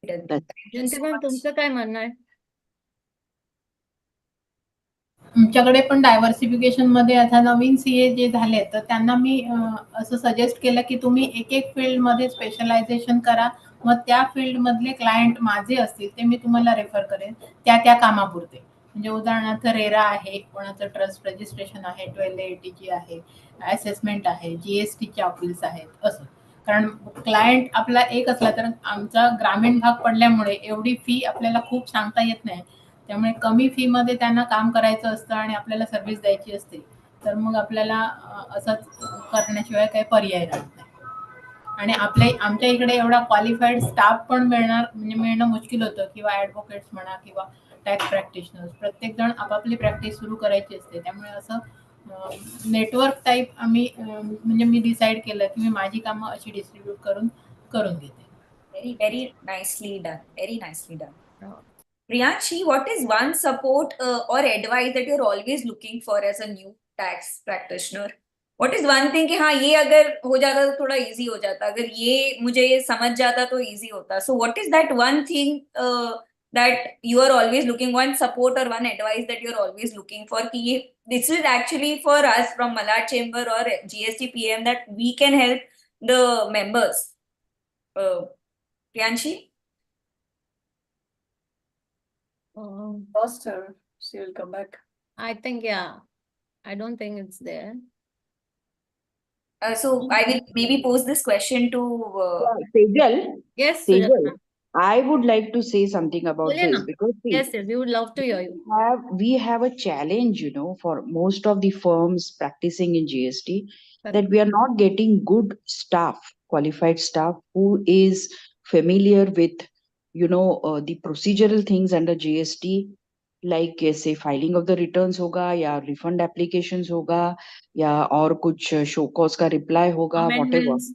Gentlemen, तुमचं काय म्हणणं आहे? आमच्याकडे पण diversification मध्ये आता नवीन CA जे झाले तर त्यांना मी असं सजेस्ट केलं की तुम्ही एक फील्ड मध्ये स्पेशलायझेशन करा, मग त्या फील्ड मधले क्लायंट माझे असतील ते मी तुम्हाला रेफर करेन त्या कामापुरते. म्हणजे उदाहरणार्थ रेरा आहे, कोणाचं ट्रस्ट रजिस्ट्रेशन आहे, 1280 आहे, असेसमेंट आहे, जीएसटीचे अपील्स आहेत, असं. कारण क्लायंट आपला एक असला तर आमचा ग्रामीण भाग पडल्यामुळे एवढी फी आपल्याला खूप सांगता येत नाही. त्यामुळे कमी फी मध्ये त्यांना काम करायचं असतं आणि आपल्याला सर्व्हिस द्यायची असते, तर मग आपल्याला असंच करण्याशिवाय काही पर्याय राहत नाही. आणि आमच्या इकडे एवढा क्वालिफाईड स्टाफ पण मिळणं मुश्किल होतं, किंवा ॲडव्होकेट्स म्हणा किंवा टॅक्स प्रॅक्टिशनर्स, प्रत्येक जण आपापली प्रॅक्टिस सुरू करायची असते. त्यामुळे असं नेटवर्क टाईप आम्ही म्हणजे मी डिसाईड केलं की मी माझी कामं अशी डिस्ट्रीब्यूट करून घेते. Very, very nicely done. Very nicely done. Priyanshi, what is one support or advice that you're always looking for as a new tax practitioner? What is one thing कि हाँ ये अगर हो जाता तो थोड़ा easy हो जाता, अगर ये मुझे ये समझ जाता तो easy होता. So what is that one thing that you are always looking, one support or one advice that you're always looking for कि ये this is actually for us from Malad Chamber or GSTPM that we can help the members. Priyanshi? Lost her. She will come back. I think, yeah. I don't think it's there. So I will maybe pose this question to. Sejal, Yes, Sujata Sejal, ma'am. I would like to say something about Boley this na. because see, Yes, yes, we would love to hear you. we have a challenge, for most of the firms practicing in GST that we are not getting good staff, qualified staff who is familiar with, the procedural things under GST, like say filing of the returns होगा या refund applications होगा या और कुछ show cause का reply होगा, whatever, Amendments.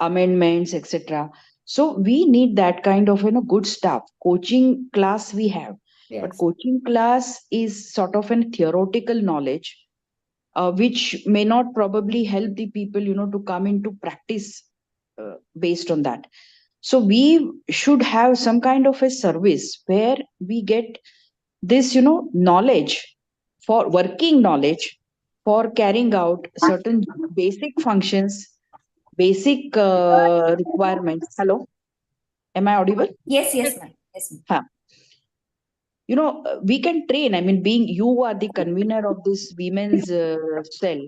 amendments, etc. So we need that kind of good staff. Coaching class we have, but Yes. coaching class is sort of a theoretical knowledge, which may not probably help the people, to come into practice based on that. So we should have some kind of a service where we get this, knowledge for working knowledge for carrying out certain basic functions, basic requirements. Hello, am I audible? Yes, yes, ma'am. Yes, ma'am. Huh. We can train. I mean, being you are the convener of this women's cell,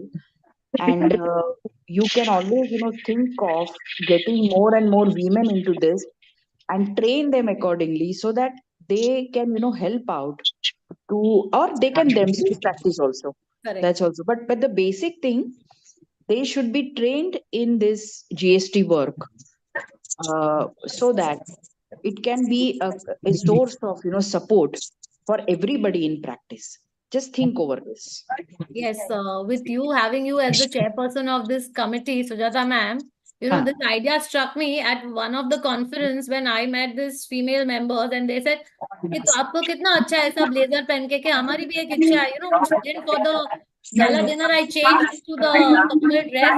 and you can always, think of getting more and more women into this and train them accordingly so that they can, help out to, or they can themselves practice also. Correct. That's also. But the basic thing, they should be trained in this GST work so that it can be a source of support for everybody in practice. Just think over this. Yes, with you having you as the chairperson of this committee, Sujata ma'am, Huh. this idea struck me at one of the conference when I met this female members and they said कि तो आपको कितना अच्छा है ऐसा blazer पहन के हमारी भी एक इच्छा है then for the gala dinner I changed to the formal dress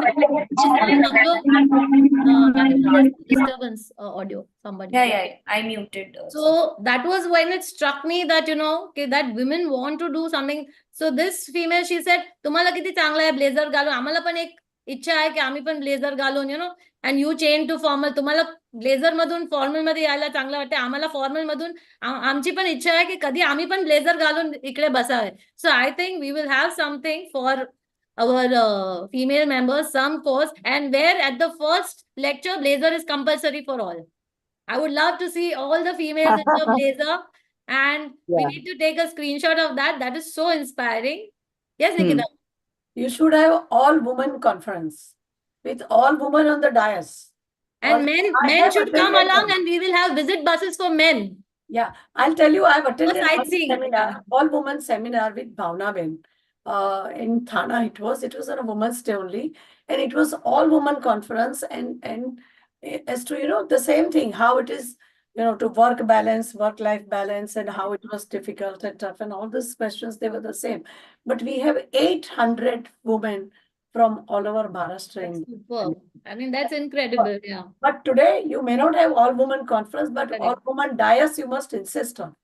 इसलिए हम लोग I think there's disturbance audio somebody. Yeah, I muted. So that was when it struck me that okay, that women want to do something. So this female, she said, तुम्हाला किती चांगला आहे blazer घालून आम्हाला पण एक इच्छा आहे की आम्ही पण ब्लेझर घालून and you change to formal. तुम्हाला ब्लेझर मधून फॉर्मल मध्ये यायला चांगलं वाटतं आम्हाला फॉर्मल मधून आमची पण इच्छा आहे की कधी आम्ही पण ब्लेझर घालून इकडे बसावे. So I think we will have something for our female members, some course, and where at the first lecture blazer is compulsory for all. I would love to see all the females in the blazer, and we need to take a screenshot of that. That is so inspiring. Yes, Nikita. You should have all women conference with all women on the dais. And men should come along, and we will have visit buses for men. Yeah, I'll tell you, I've attended one sightseeing. seminar, all women seminar with Bhavna Ben. In Thana, it was on a Women's Day only, and it was all women conference and as to the same thing, how it is to work-life balance, and how it was difficult and tough, and all these questions, they were the same. But we have 800 women from all over Maharashtra. Superb. I mean, that's incredible. Yeah. But today, you may not have all women conference, but all women dais you must insist on.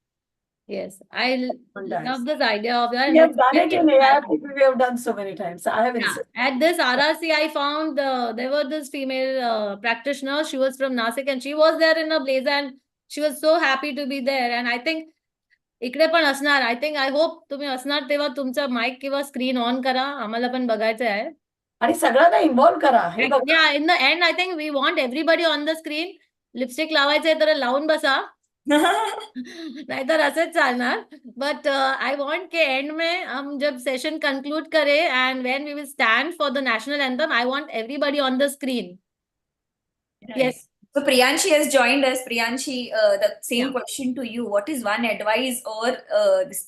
Yes, I love this idea of that. We have done it in AIP, we have done so many times. I have insisted. At this RRC, I found there were this female practitioner. She was from Nasik and she was there in a blazer and she was so happy to be there. And I think इकडे पण असणार. I think I hope तुम्ही असणार तेव्हा तुमचा mike किंवा screen on करा. आम्हाला पण बघायचं आहे. आणि सगळ्यांना इन्व्हॉल्व करा. Yeah, in the end, I think we want everybody on the screen. Lipstick लावायचंय तर लावून बसा. नाहीतर असंच चालणार. But I want के एंड में हम जब सेशन कंक्लूड करें and when we will stand for the national anthem, I want everybody on the screen. Yes. So Priyanshi has joined us. Priyanshi, the same question to you. What is one advice or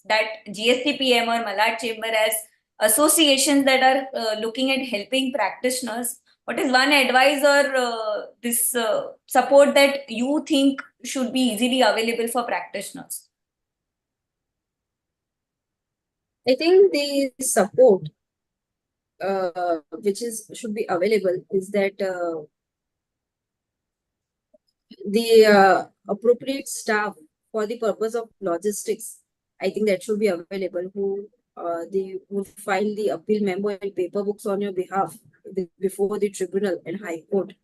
that GSTPM or Malad Chamber as associations that are looking at helping practitioners? What is one advice or this support that you think should be easily available for practitioners? I think the support which should be available is that the appropriate staff for the purpose of logistics, I think that should be available, who they would file the appeal memo and paper books on your behalf before the tribunal and high court,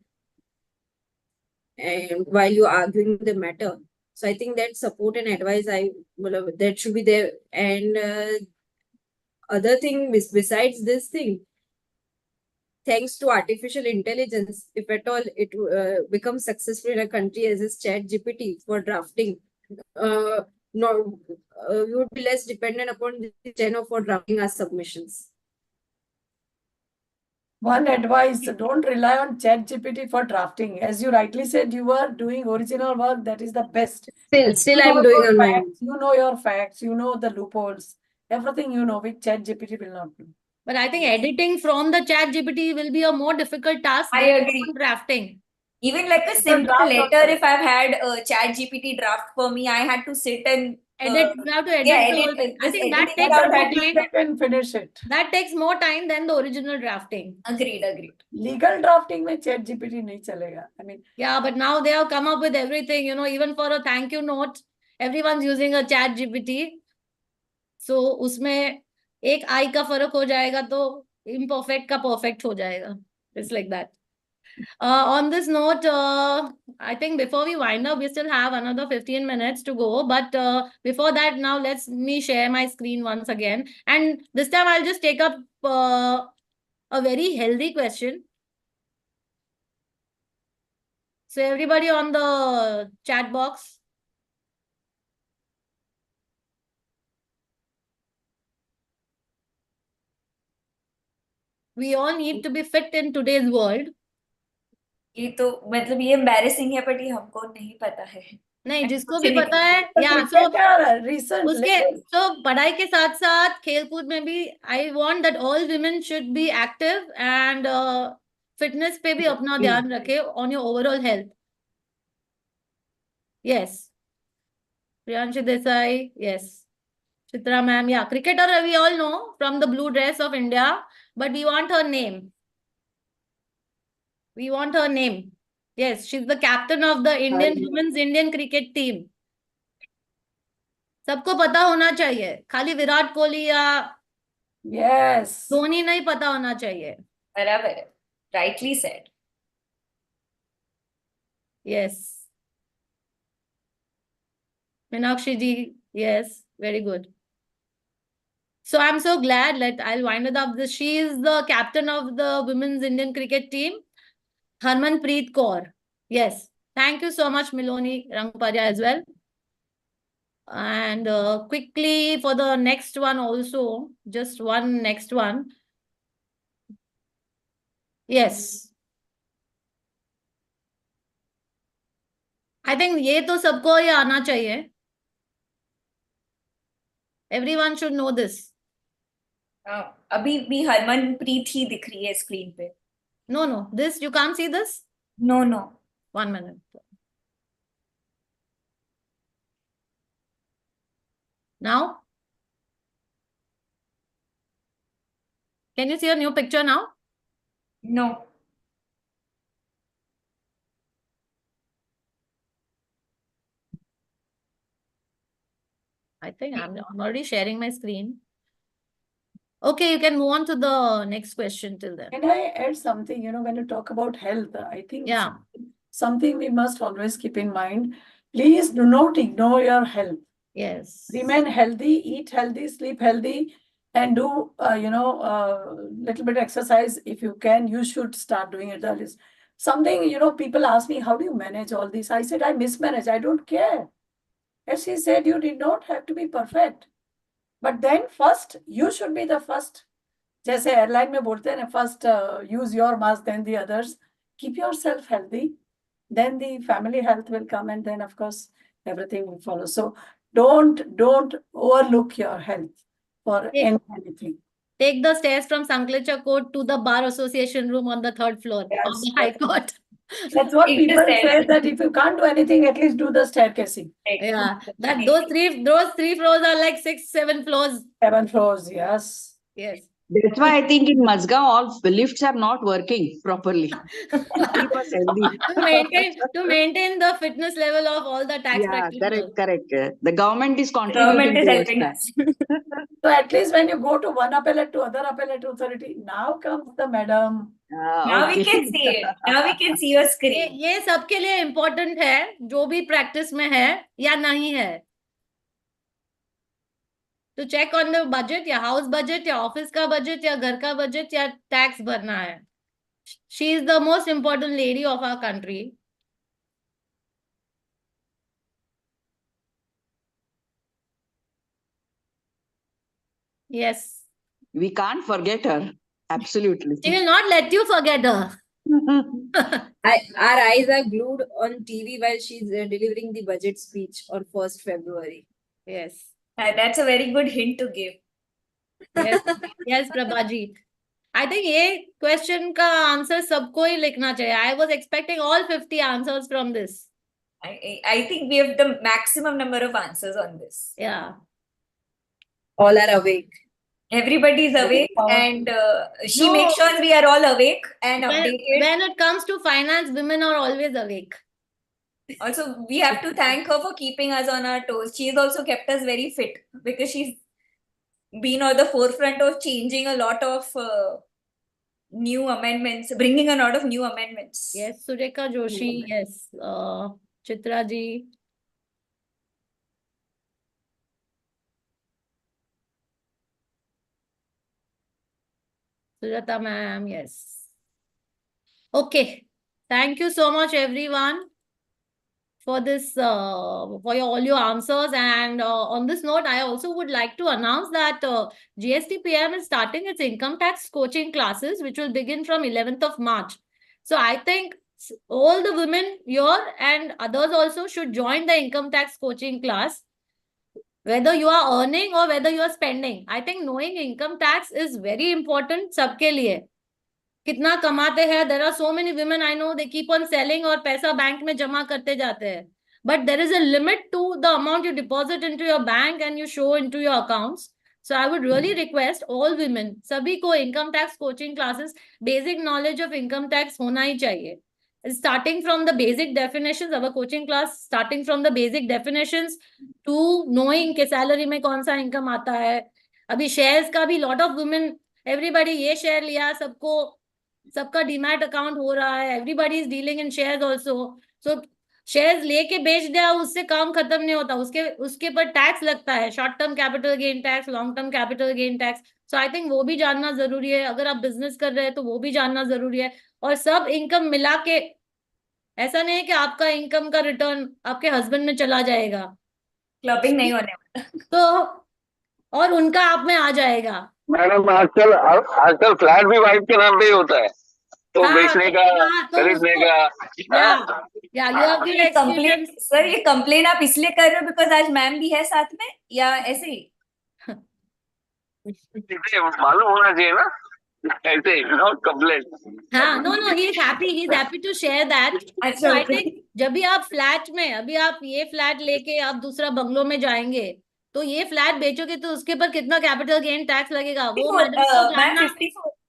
and while you're arguing the matter. So I think that support and advice that should be there. And other thing besides this thing, thanks to artificial intelligence, if at all it becomes successful in a country as is ChatGPT for drafting, no, we would be less dependent upon the channel for drafting our submissions. One advice, don't rely on ChatGPT for drafting. As you rightly said, you are doing original work, that is the best. Still You I'm know doing your on my facts, you know your facts, you know the loopholes, everything you know, which ChatGPT will not do. But I think editing from the ChatGPT will be a more difficult task I than agree. drafting. Even like a It's a simple draft letter, also. if I've had a ChatGPT draft for me, I had to sit and You have to edit yeah, the edit whole thing. it. I This think that editing takes part more had to time. They can finish it. That takes more time than the original drafting. agreed. Legal drafting में ChatGPT नहीं चलेगा. I mean, Yeah, but now they have come up with everything, you know, even for a thank you note, everyone's using a ChatGPT. So उसमें एक I का फर्क हो जाएगा तो imperfect का perfect हो जाएगा. It's like that. On this note, I think before we wind up, we still have another 15 minutes to go. But before that, now let me share my screen once again. And this time I'll just take up a very healthy question. So everybody on the chat box. We all need to be fit in today's world. ये तो मतलब ये embarrassing है, but ये हमको नहीं पता है. नहीं, जिसको कुछ भी नहीं पता है, yeah, so पढ़ाई के साथ साथ खेलकूद में भी I want that all women should be active and fitness पे भी अपना ध्यान रखे on your overall health. Yes. Priyanshi Desai, yes. Chitra ma'am, yeah, cricketer we all know from the blue dress of India, but we want her name. We want her name. Yes, she's the captain of the women's Indian cricket team. सबको पता होना चाहिए, खाली विराट कोहली या धोनी नहीं पता होना चाहिए. बराबर है. Rightly said. Yes. Meenakshi ji, yes, very good. So I'm so glad that I'll wind it up. She is the captain of the women's Indian cricket team, Harmanpreet Kaur. Yes. Thank you so much, Miloni Rangparia as well. And quickly for the next one also, just one next one. Yes. I think ये तो सबको ये आना चाहिए. Everyone should know this. अभी भी हरमनप्रीत ही दिख रही है स्क्रीन पे. No, this you can't see this? No. 1 minute. Now? Can you see a new picture now? No. I think I'm already sharing my screen. Okay, you can move on to the next question till then. Can I add something? You know, when you talk about health, I think Yeah. something we must always keep in mind. Please do not ignore your health. Yes. Remain healthy, eat healthy, sleep healthy, and do, little bit exercise. If you can, you should start doing it. That is something, people ask me, how do you manage all this? I said, I mismanage. I don't care. As she said, you did not have to be perfect. But then first, you should be the first. जैसे airline में बोलते हैं ना, first use your mask, then the others. Keep yourself healthy. Then the family health will come, and then of course everything will follow. So don't overlook your health for anything. Take the stairs from Sanklesha Court to the Bar Association room on the 3rd floor of the High Court. That's what people say, that if you can't do anything, at least do the staircasing. Yeah, that those three floors are like 6-7 floors. 7 floors, yes. Yes. That's why I think in Mazgaon, all lifts are not working properly. Keep us healthy. to maintain the fitness level of all the tax practitioners. Correct. The government is contributing towards helping that. us. So at least when you go to one appellate to other appellate authority, now comes the madam. Now we can see it. Now we can see your screen. ये सबके लिए important है, जो भी practice में है या नहीं है. To check on the budget या house budget या office का budget या घर का budget या tax भरना है. She is the most important lady of our country. Yes. We can't forget her. Absolutely. She will not let you forget her. Our eyes are glued on TV while she's delivering the budget speech on 1st February. Yes. That's a very good hint to give. Yes, yes, Prabhaji. I think ये question का answer सबको ही लिखना चाहिए. I was expecting all 50 answers from this. I think we have the maximum number of answers on this. Yeah. All are awake. Everybody is awake, and she No. makes sure we are all awake and updated. When it comes to finance, women are always awake. Also, we have to thank her for keeping us on our toes. She's also kept us very fit because she's been on the forefront of changing a lot of new amendments, bringing a lot of new amendments. Yes, Sureka Joshi. Yes, Chitra ji. Sujata ma'am. Yes. Okay. Thank you so much, everyone, for this, for all your answers. And on this note, I also would like to announce that GSTPM is starting its income tax coaching classes, which will begin from 11th of March. So I think all the women here and others also should join the income tax coaching class, whether you are earning or whether you are spending. I think knowing income tax is very important सबके लिए. कितना कमाते हैं? There are so many women I know, they keep on selling और पैसा bank में जमा करते जाते हैं. But there is a limit to the amount you deposit into your bank and you show into your accounts. So I would really request all women, सभी को income tax coaching classes, basic knowledge of income tax होना ही चाहिए. Starting from the basic definitions, our coaching class starting from the basic definitions to knowing कि salary में कौन सा income आता है. अभी shares का भी lot of women, everybody ये share लिया, सबका डीमैट अकाउंट हो रहा है. Everybody is dealing in shares also. So shares लेके बेच दिया, उससे काम खत्म नहीं होता. उसके पर टैक्स लगता है, short term capital gain tax, long term capital gain tax. So I think वो भी जानना जरूरी है. अगर आप बिजनेस कर रहे हैं तो वो भी जानना जरूरी है. और सब इनकम मिला के, ऐसा नहीं है कि आपका इनकम का रिटर्न आपके हस्बैंड में चला जाएगा, क्लबिंग नहीं होने वाला. तो और उनका आप में आ जाएगा. मैडम आजकल फ्लैट भी वाइफ के नाम पे ही होता है, तो बेचने का, खरीदने का. सर ये कंप्लेन आप इसलिए कर रहे हो बिकॉज आज मैम भी है साथ में, या ऐसे ही? मालूम होना चाहिए ना, ऐसे नॉट कंप्लेन. हाँ, no, he is happy to share that. So I think जब भी आप फ्लैट में, अभी आप ये फ्लैट लेके आप दूसरा बंगलो में जाएंगे, तो ये फ्लैट बेचोगे तो उसके पर कितना कैपिटल गेन टैक्स लगेगा, वो मैडम को जानना,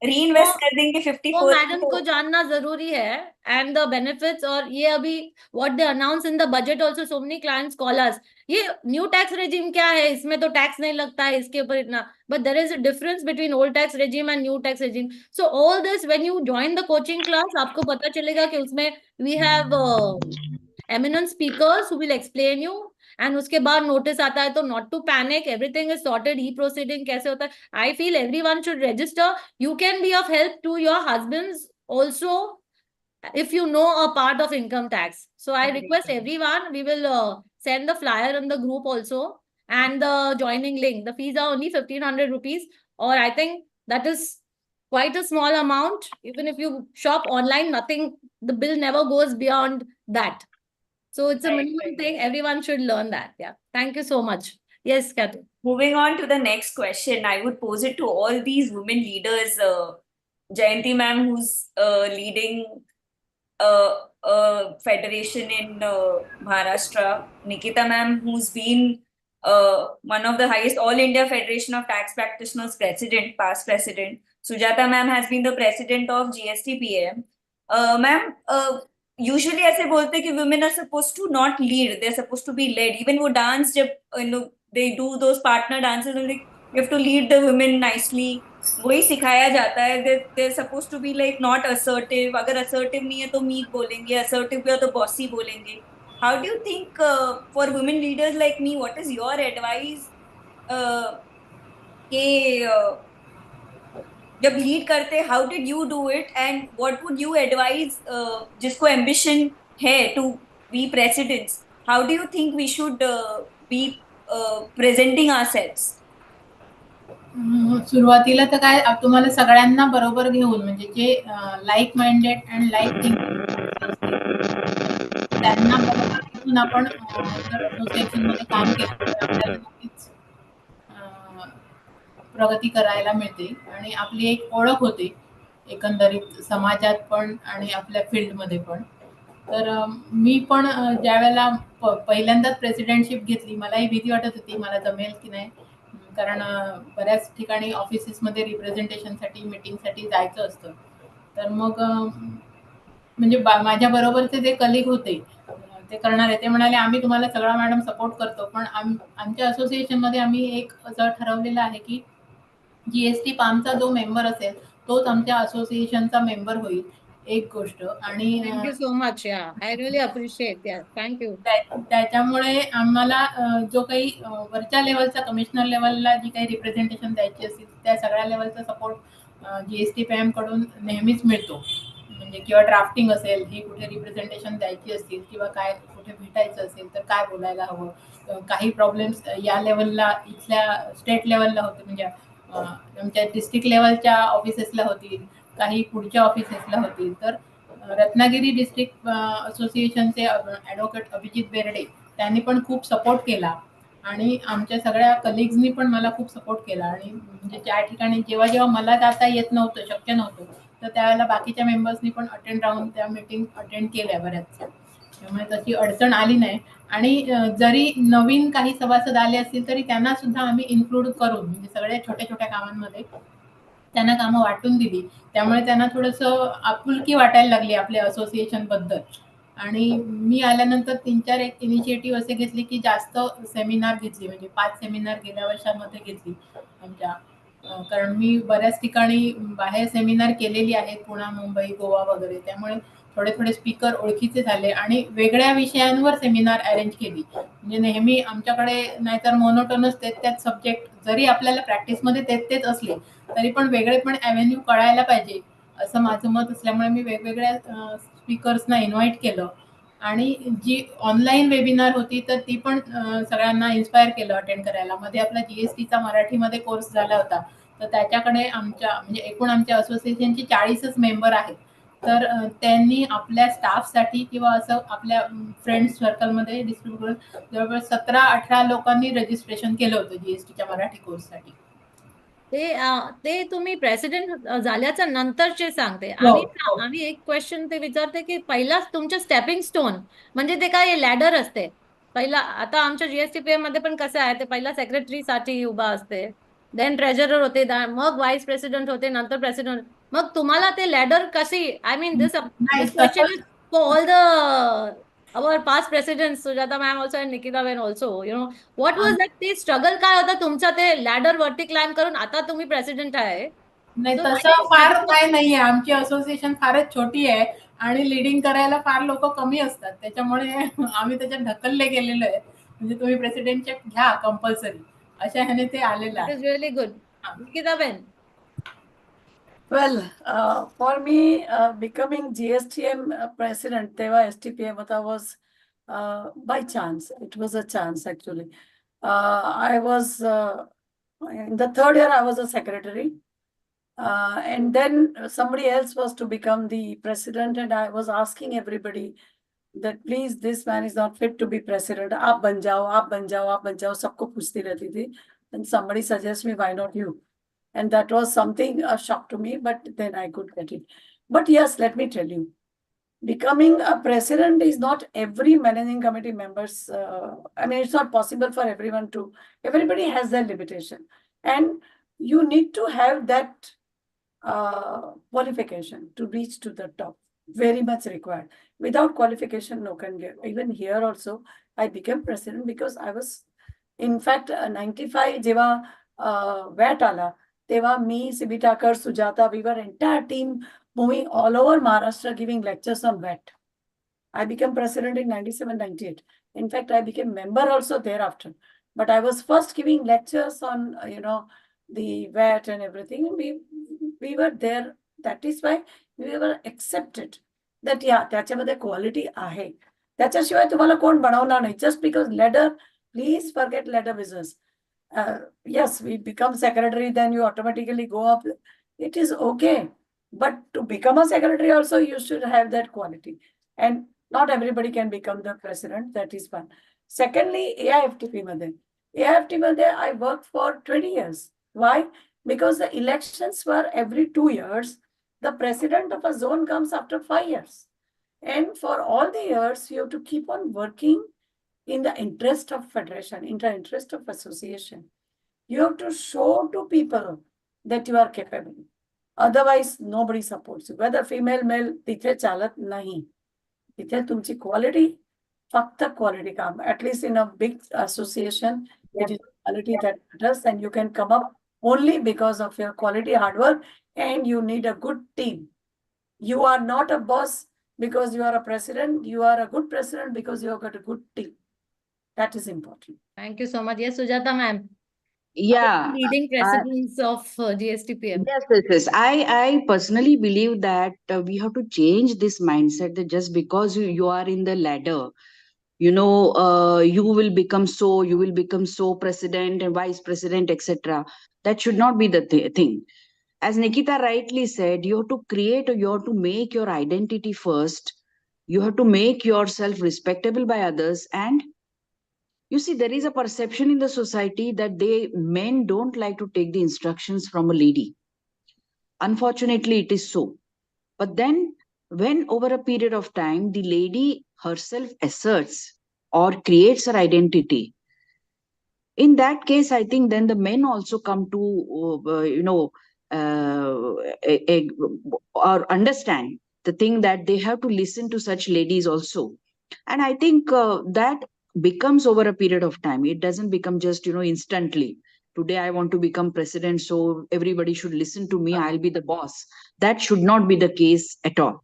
रीइन्वेस्ट कर देंगे 54. वो मैडम को जानना जरूरी है. एंड द बेनिफिट्स, और ये अभी what they announce in the budget also, so many clients call अस, ये न्यू टैक्स रेजिम क्या है, इसमें तो टैक्स नहीं लगता है इसके ऊपर इतना. But there is a difference between old tax regime and new tax regime. So all this when you join the coaching class, आपको पता चलेगा कि उसमें we have eminent speakers who will explain you. And उसके बाद notice आता है, तो not to panic, everything is sorted. E-proceeding कैसे होता है? I feel everyone should register. You can be of help to your husbands also if you know a part of income tax. So I request everyone, we will send the flyer in the group also and the joining link. The fees are only 1,500 rupees, or I think that is quite a small amount. Even if you shop online, nothing, the bill never goes beyond that. So it's a minimum thing. Everyone should learn that. Yeah. Thank you so much. Yes, Kathy. Moving on to the next question, I would pose it to all these women leaders. Jayanti ma'am, who's leading a federation in Maharashtra. Nikita ma'am, who's been one of the highest All India Federation of Tax Practitioners president, past president. Sujata ma'am has been the president of GSTPM. Ma'am, usually ऐसे बोलते कि women are supposed to not lead, they're supposed to be led. Even वो dance, जब they do those partner dances, like you have to lead the women nicely. वही सिखाया जाता है. They're supposed to be like not assertive. अगर assertive नहीं है तो meek बोलेंगे, assertive है तो bossy बोलेंगे. How do you think for women leaders like me, what is your advice? कि जब लीड करते, how did you do it and what would you advise जिसको एम्बिशन है to be presidents, how do you think we should be presenting ourselves? सुरुवातीला तर काय तुम्हाला सगळ्यांना बरोबर घेऊन म्हणजे जे like minded and like thinking माणसं असतील त्यांना बरोबर घेऊन आपण जर असोसिएशन मध्ये काम केलं तर आपल्याला नक्कीच प्रगती करायला मिळते आणि आपली एक ओळख होते एकंदरीत समाजात पण आणि आपल्या फील्डमध्ये पण. तर मी पण ज्यावेळेला पहिल्यांदाच प्रेसिडेंटशिप घेतली, मलाही भीती वाटत होती मला जमेल की नाही, कारण बऱ्याच ठिकाणी ऑफिसेसमध्ये रिप्रेझेंटेशनसाठी मीटिंगसाठी जायचं असतं. तर मग म्हणजे माझ्या बरोबरचे जे कलिग होते ते करणारे, ते म्हणाले आम्ही तुम्हाला सगळा मॅडम सपोर्ट करतो, पण आमच्या असोसिएशनमध्ये आम्ही एक असं ठरवलेलं आहे की जीएसटी पामचा जो मेंबर असेल तोच आमच्या असोसिएशनचा मेंबर होईल, एक गोष्ट. आणि Thank you so much. Yeah, I really appreciate. Yeah, thank you. त्याच्यामुळे आम्हाला जो काही वरच्या लेवलचा कमिशनर लेवलला जी काही रिप्रेझेंटेशन द्यायची असतील त्या सगळ्या लेवलचा सपोर्ट GSTPM कडून नेहमीच मिळतो. म्हणजे किंवा ड्राफ्टिंग असेल, ही कुठे रिप्रेझेंटेशन द्यायची असतील किंवा काय कुठे भेटायचं असेल तर काय बोलायला हवं, काही प्रॉब्लेम्स या लेवलला इथल्या स्टेट लेवलला होते, म्हणजे आमच्या डिस्ट्रिक्ट लेवलच्या ऑफिसेसला होतील, काही पुढच्या ऑफिसेसला होतील. तर रत्नागिरी डिस्ट्रिक्ट असोसिएशनचे ॲडव्होकेट अभिजित बेर्डे त्यांनी पण खूप सपोर्ट केला आणि आमच्या सगळ्या कलिग्सनी पण मला खूप सपोर्ट केला. आणि म्हणजे ज्या ठिकाणी जेव्हा जेव्हा मला जाता येत नव्हतं, शक्य नव्हतं, तर त्यावेळेला बाकीच्या मेंबर्सनी पण अटेंड राहून त्या मीटिंग अटेंड केल्या बऱ्याचशा. त्यामुळे तशी अडचण आली नाही. आणि जरी नवीन काही सभासद आले असतील तरी त्यांना सुद्धा आम्ही इन्क्लूड करून म्हणजे सगळ्या छोट्या छोट्या कामांमध्ये त्यांना कामं वाटून दिली. त्यामुळे त्यांना थोडंसं आपुलकी वाटायला लागली आपल्या असोसिएशन बद्दल. आणि मी आल्यानंतर 3-4 एक इनिशिएटिव्ह असे घेतले की जास्त सेमिनार घेतली, म्हणजे 5 सेमिनार गेल्या वर्षामध्ये घेतली आमच्या. कारण मी बऱ्याच ठिकाणी बाहेर सेमिनार केलेली आहेत, पुणे, मुंबई, गोवा वगैरे. त्यामुळे थोडे थोडे स्पीकर ओळखीचे झाले आणि वेगळ्या विषयांवर सेमिनार अरेंज केली. म्हणजे नेहमी आमच्याकडे नाहीतर मोनोटोनस त्याच सब्जेक्ट जरी आपल्याला प्रॅक्टिसमध्ये तेच असले तरी पण वेगळे पण ॲव्हेन्यू कळायला पाहिजे असं माझं मत असल्यामुळे मी वेगवेगळ्या स्पीकर्सना इन्व्हाइट केलं. आणि जी ऑनलाईन वेबिनार होती तर ती पण सगळ्यांना इन्स्पायर केलं अटेंड करायला. मध्ये आपला GSTचा मराठीमध्ये कोर्स झाला होता, तर त्याच्याकडे आमच्या म्हणजे एकूण आमच्या असोसिएशनची 40च मेंबर आहेत. तर त्यांनी आपल्या स्टाफसाठी किंवा असं आपल्या फ्रेंड्स सर्कलमध्ये डिस्ट्रीब्यूट करून जवळपास 17-18 लोकांनी रजिस्ट्रेशन केलं होतं GSTच्या मराठी कोर्ससाठी. ते तुम्ही प्रेसिडेंट झाल्याच्या नंतरचे सांगते. आम्ही एक क्वेश्चन ते विचारते की पहिला तुमचं स्टेपिंग स्टोन म्हणजे ते काय लॅडर असते. पहिला आता आमच्या GSTPM मध्ये पण कसं आहे, ते पहिला सेक्रेटरी साठी उभा असते, देन ट्रेजरर होते, मग व्हाईस प्रेसिडेंट होते, नंतर प्रेसिडेंट. मग तुम्हाला ते लॅडर कशी, I mean this question is for all the our past presidents, Sujata ma'am also and Nikita Ben also, what was that ते स्ट्रगल काय होता तुमचा ते लॅडर वरती क्लाइम करून आता तुम्ही प्रेसिडेंट आहे? नाही तसं फार काय नाहीये, आमची असोसिएशन फारच छोटी आहे आणि लीडिंग करायला फार लोक कमी असतात, त्याच्यामुळे आम्ही त्याच्यात ढकलले गेलेलो आहे. म्हणजे तुम्ही प्रेसिडेंटशिप घ्या कंपल्सरी अशा ह्याने ते आलेलं आहे. That is really good. Nikita Ben. Well, for me, becoming GSTM president, Teva STPM, was by chance. It was a chance, actually. I was in the third year, I was a secretary. And then somebody else was to become the president, and I was asking everybody that please, this man is not fit to be president. Aap ban jao, aap ban jao, aap ban jao. Sabko puchti rehti thi. And somebody suggests me, why not you? And that was something a shock to me, but then I could get it. But yes, let me tell you, becoming a president is not every managing committee members. I mean, it's not possible for everyone to. Everybody has their limitation, and you need to have that qualification to reach to the top. Very much required. Without qualification, no can get. Even here also, I became president because I was, in fact, 95 जेव्हा VAT आला तेव्हा मी, Sibitakar, Sujata, we were entire team moving all over Maharashtra giving lectures on VAT. I became president in 97-98. In fact, I became member also thereafter. But I was first giving lectures on, the VAT and everything. We were there. That is why we were accepted that yeah, त्याच्यामध्ये quality आहे. त्याच्याशिवाय तुम्हाला कोण बनवणार नाही. Just because ladder, please forget ladder business. Yes, we become secretary, then you automatically go up. It is okay. But to become a secretary also, you should have that quality. And not everybody can become the president. That is one. Secondly, AIFTP मध्ये. AIFTP मध्ये I worked for 20 years. Why? Because the elections were every 2 years. The president of a zone comes after 5 years. And for all the years, you have to keep on working in the interest of federation, in the interest of association. You have to show to people that you are capable. Otherwise, nobody supports you. Whether female, male, तिथे चालत नाही. तिथे तुमची quality, फक्त quality काम. At least in a big association, it is quality that matters, and you can come up only because of your quality hard work, and you need a good team. You are not a boss because you are a president. You are a good president because you have got a good team. That is important. Thank you so much. Yes, Sujata ma'am. Yeah. Leading presidents of GSTPM. Yes. I personally believe that we have to change this mindset that just because you are in the ladder, you will become so president and vice president, etc. That should not be the thing. As Nikita rightly said, you have to make your identity first. You have to make yourself respectable by others. And you see, there is a perception in the society that men don't like to take the instructions from a lady. Unfortunately, it is so. But then when over a period of time, the lady herself asserts or creates her identity, in that case, I think then the men also come to, or understand the thing that they have to listen to such ladies also. And I think that becomes over a period of time. It doesn't become just, instantly. Today I want to become president, so everybody should listen to me. I'll be the boss. That should not be the case at all.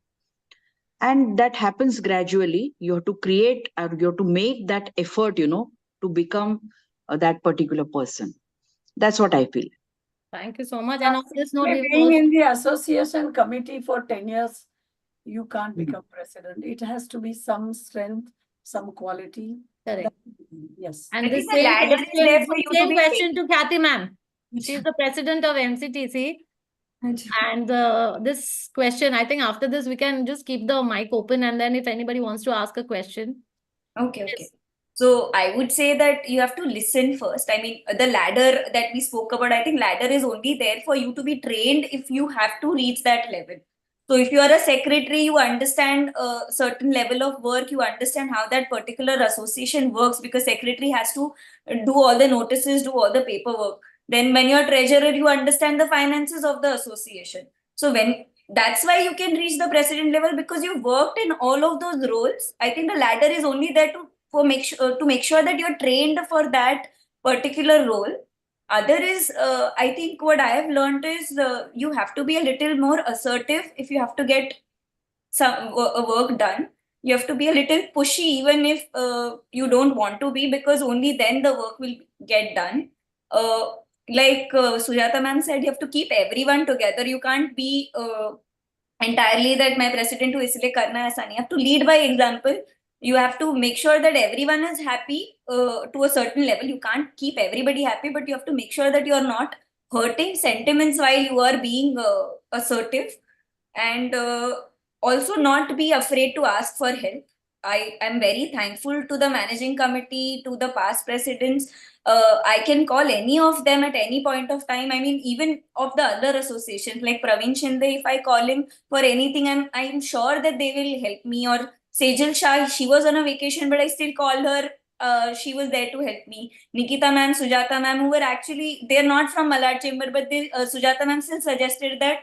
And that happens gradually. You have to create, or you have to make that effort, to become that particular person. That's what I feel. Thank you so much. And on this note, we will Being also- in the association committee for 10 years, you can't become president. It has to be some strength, some quality. Correct. Yes. I And the think the same ladder is question, there for you to same be question to Kathy ma'am. She is the president of MCTC. And this question, I think after this, we can just keep the mic open, and then if anybody wants to ask a question. Okay. Yes. So I would say that you have to listen first. I mean, the ladder that we spoke about, I think ladder is only there for you to be trained if you have to reach that level. So if you are a secretary, you understand a certain level of work, you understand how that particular association works, because secretary has to do all the notices, do all the paperwork. Then when you're treasurer, you understand the finances of the association. So that's why you can reach the president level, because you've worked in all of those roles. I think the ladder is only there to make sure that you're trained for that particular role. Other is, I think what I have learned is you have to be a little more assertive if you have to get some work done. You have to be a little pushy even if you don't want to be, because only then the work will get done. Like Sujata ma'am said, you have to keep everyone together. You can't be entirely that my president to isliye karna hai aisa nahi. You have to lead by example. You have to make sure that everyone is happy to a certain level. You can't keep everybody happy, but you have to make sure that you are not hurting sentiments while you are being assertive, and also not be afraid to ask for help. I am very thankful to the managing committee, to the past presidents. I can call any of them at any point of time. I mean, even of the other associations like Praveen Shinde, if I call him for anything, I'm sure that they will help me. Or Sejal Shah, she was on a vacation, but I still called her. She was there to help me. Nikita ma'am, Sujata ma'am, who were actually, they're not from Malad Chamber, but Sujata ma'am still suggested that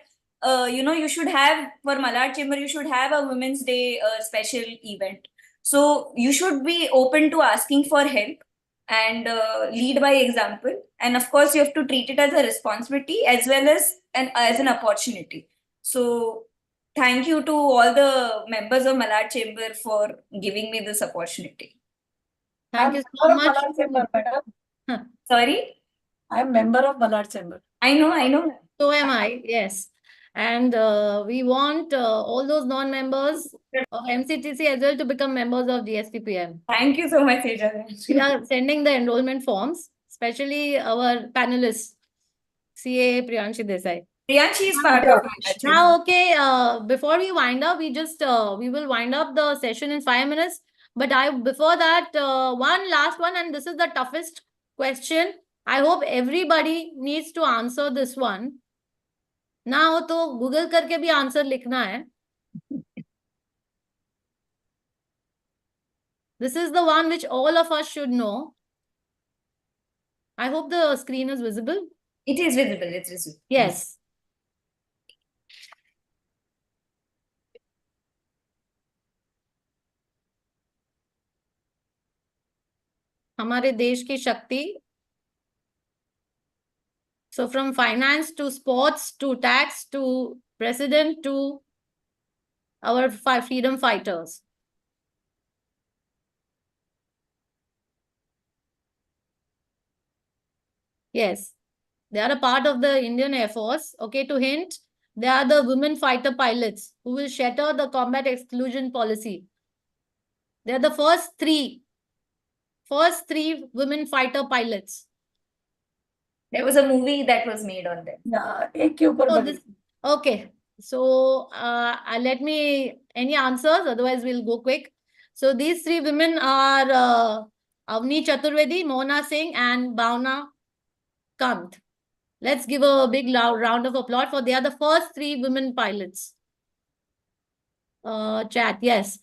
you should have, for Malad Chamber, you should have a Women's Day special event. So you should be open to asking for help and lead by example. And of course, you have to treat it as a responsibility as well as an opportunity. So thank you to all the members of Malad Chamber for giving me this opportunity. Thank you so much. Sorry? I am member of Malad Chamber. I know. So am I, yes. And we want all those non-members of MCTC as well to become members of GSTPM. Thank you so much, Sejal. We are sending the enrollment forms, especially our panelists, CA Priyanshi Desai. Priyanshi is part of it, actually. Now, okay, before we wind up, we will wind up the session in 5 minutes. But before that, one last one, and this is the toughest question. I hope everybody needs to answer this one. ना हो तो Google करके भी answer लिखना है. This is the one which all of us should know. I hope the screen is visible. It is visible. It's visible. Yes. हमारे देश की शक्ति. So from finance to sports to tax to president to our freedom fighters. Yes, they are a part of the Indian Air Force. Okay, to hint, they are the women fighter pilots who will shatter the combat exclusion policy. They are the first three women fighter pilots. There was a movie that was made on them. Yeah, ek ke upar So bani. this, okay, so let me, any answers? Otherwise, we'll go quick. So these three women are Avni Chaturvedi, Mona Singh, and Bhavna Kant. Let's give a big loud round of applause for they are the first three women pilots. Chat, yes.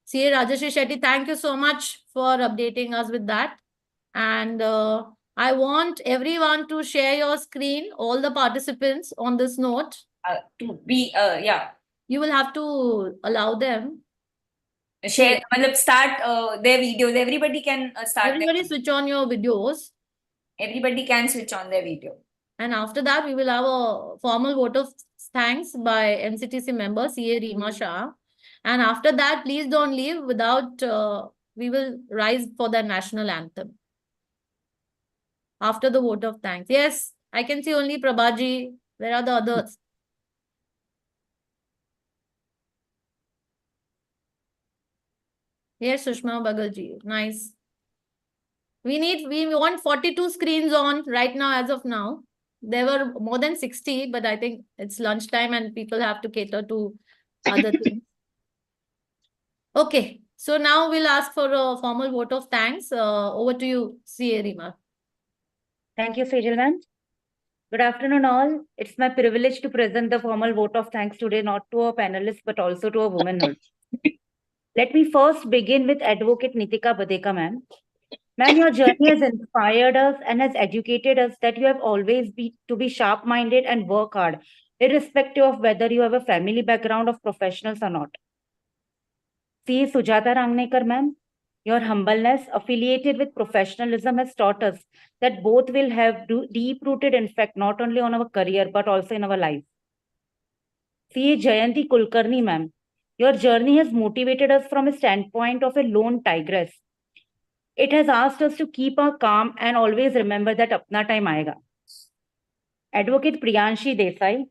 CA Rajashri Shetty, thank you so much for updating us with that. And I want everyone to share your screen, all the participants on this note. To be, yeah. You will have to allow them. Share, start their videos. Everybody can start. Everybody switch on your videos. Everybody can switch on their video. And after that, we will have a formal vote of thanks by MCTC member CA Reema Shah. And after that, please don't leave without, we will rise for the national anthem. After the vote of thanks. Yes, I can see only Prabhaji. Where are the others? Yes, Sushma Bagalji. Nice. We want 42 screens on right now as of now. There were more than 60, but I think it's lunchtime and people have to cater to other things. Okay, so now we'll ask for a formal vote of thanks. Over to you, CA Reema. Thank you, Sejal ma'am. Good afternoon, all. It's my privilege to present the formal vote of thanks today, not to our panelists, but also to our womanhood. Let me first begin with Advocate Nitika Badeka, ma'am. Ma'am, your journey has inspired us and has educated us that you have always been to be sharp-minded and work hard, irrespective of whether you have a family background of professionals or not. CA Sujata Rangnekar, ma'am, your humbleness affiliated with professionalism has taught us that both will have deep-rooted effect not only on our career, but also in our life. CA Jayanti Kulkarni, ma'am, your journey has motivated us from a standpoint of a lone tigress. It has asked us to keep our calm and always remember that apna time aayega. Advocate Priyanshi Desai,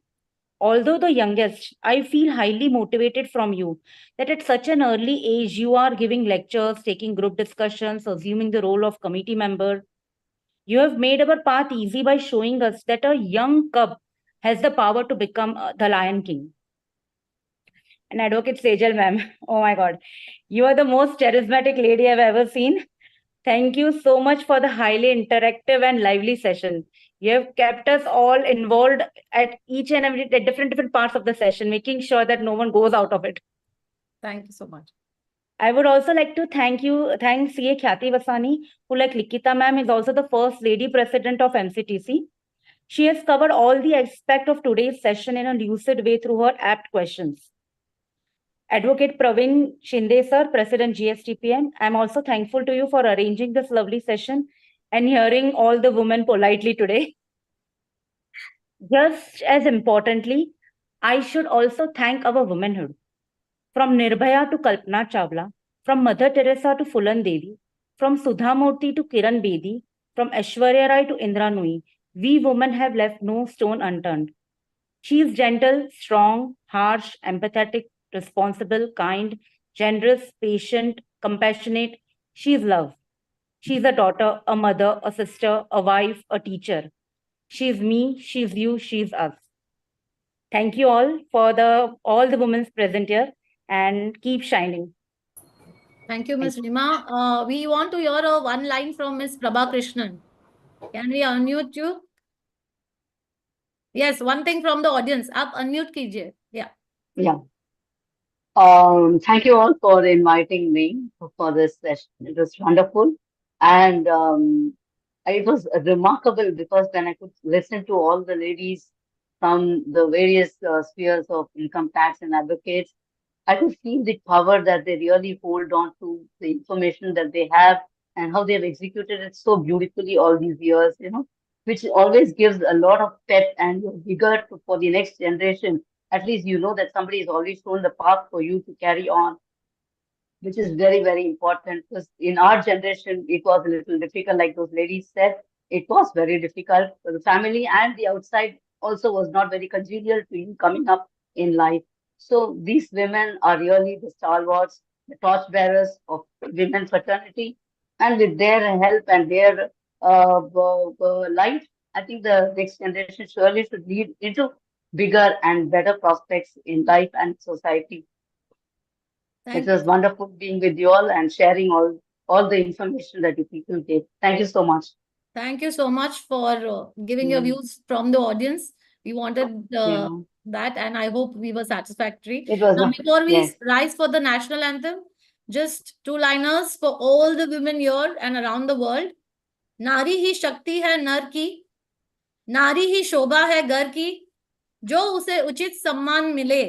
although the youngest, I feel highly motivated from you that at such an early age, you are giving lectures, taking group discussions, assuming the role of committee member. You have made our path easy by showing us that a young cub has the power to become the Lion King. And Advocate Sejal, ma'am, oh my God, you are the most charismatic lady I've ever seen. Thank you so much for the highly interactive and lively session. You have kept us all involved at each and every different parts of the session, making sure that no one goes out of it. Thank you so much. I would also like to thank CA Khyati Vasani, who like Likita ma'am is also the first lady president of MCTC. She has covered all the aspects of today's session in a lucid way through her apt questions. Advocate Praveen Shinde sir, President GSTPM, I'm also thankful to you for arranging this lovely session and hearing all the women politely today. Just as importantly, I should also thank our womanhood. From Nirbhaya to Kalpana Chawla, from Mother Teresa to Phulan Devi, from Sudha Murthy to Kiran Bedi, from Aishwarya Rai to Indra Nui, We women have left no stone unturned. She is gentle, strong, harsh, empathetic, responsible, kind, generous, patient, compassionate. She is love. She is a daughter, a mother, a sister, a wife, a teacher. She is me, she is you, she is us. Thank you all for all the women present here, and keep shining. Thank you, Ms. Rima. We want to hear one line from Ms. Prabha Krishnan. Can we unmute you? Yes, one thing from the audience. Up unmute kijiye. Yeah. Yeah. Thank you all for inviting me for this session. It was wonderful. And it was remarkable because when I could listen to all the ladies from the various spheres of income tax and advocates, I could feel the power that they really hold on to, the information that they have, and how they've executed it so beautifully all these years, which always gives a lot of pep and vigor for the next generation. At least you know that somebody has already shown the path for you to carry on, which is very, very important. Because in our generation, it was a little difficult, like those ladies said. It was very difficult for the family, and the outside also was not very congenial to you coming up in life. So these women are really the stalwarts, the torchbearers of women fraternity, and with their help and their light, I think the next generation surely should lead into bigger and better prospects in life and society. It was wonderful being with you all and sharing all the information that you people gave. Thank you so much. Thank you so much for giving your views from the audience. We wanted that, and I hope we were satisfactory. It was. Now, before we Yes. rise for the national anthem, just two-liners for all the women here and around the world. नारी ही शक्ति है नर की, नारी ही शोभा है घर की, जो उसे उचित सम्मान मिले,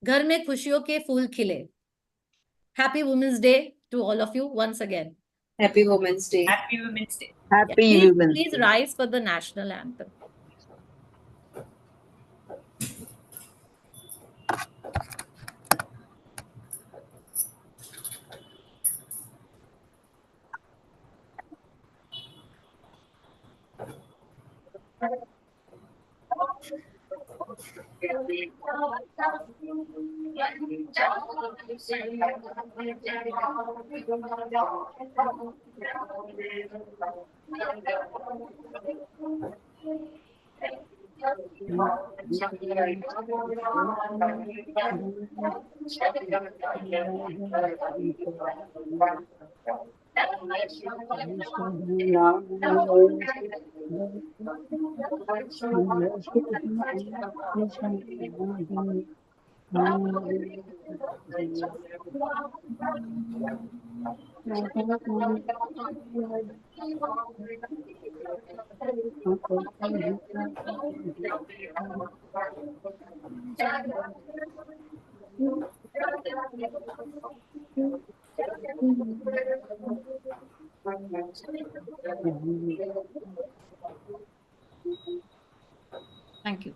घर में खुशियों के फूल खिले. Happy Women's Day to all of you once again. Happy Women's Day. Happy Women's Day. Please rise for the national anthem. Thank you.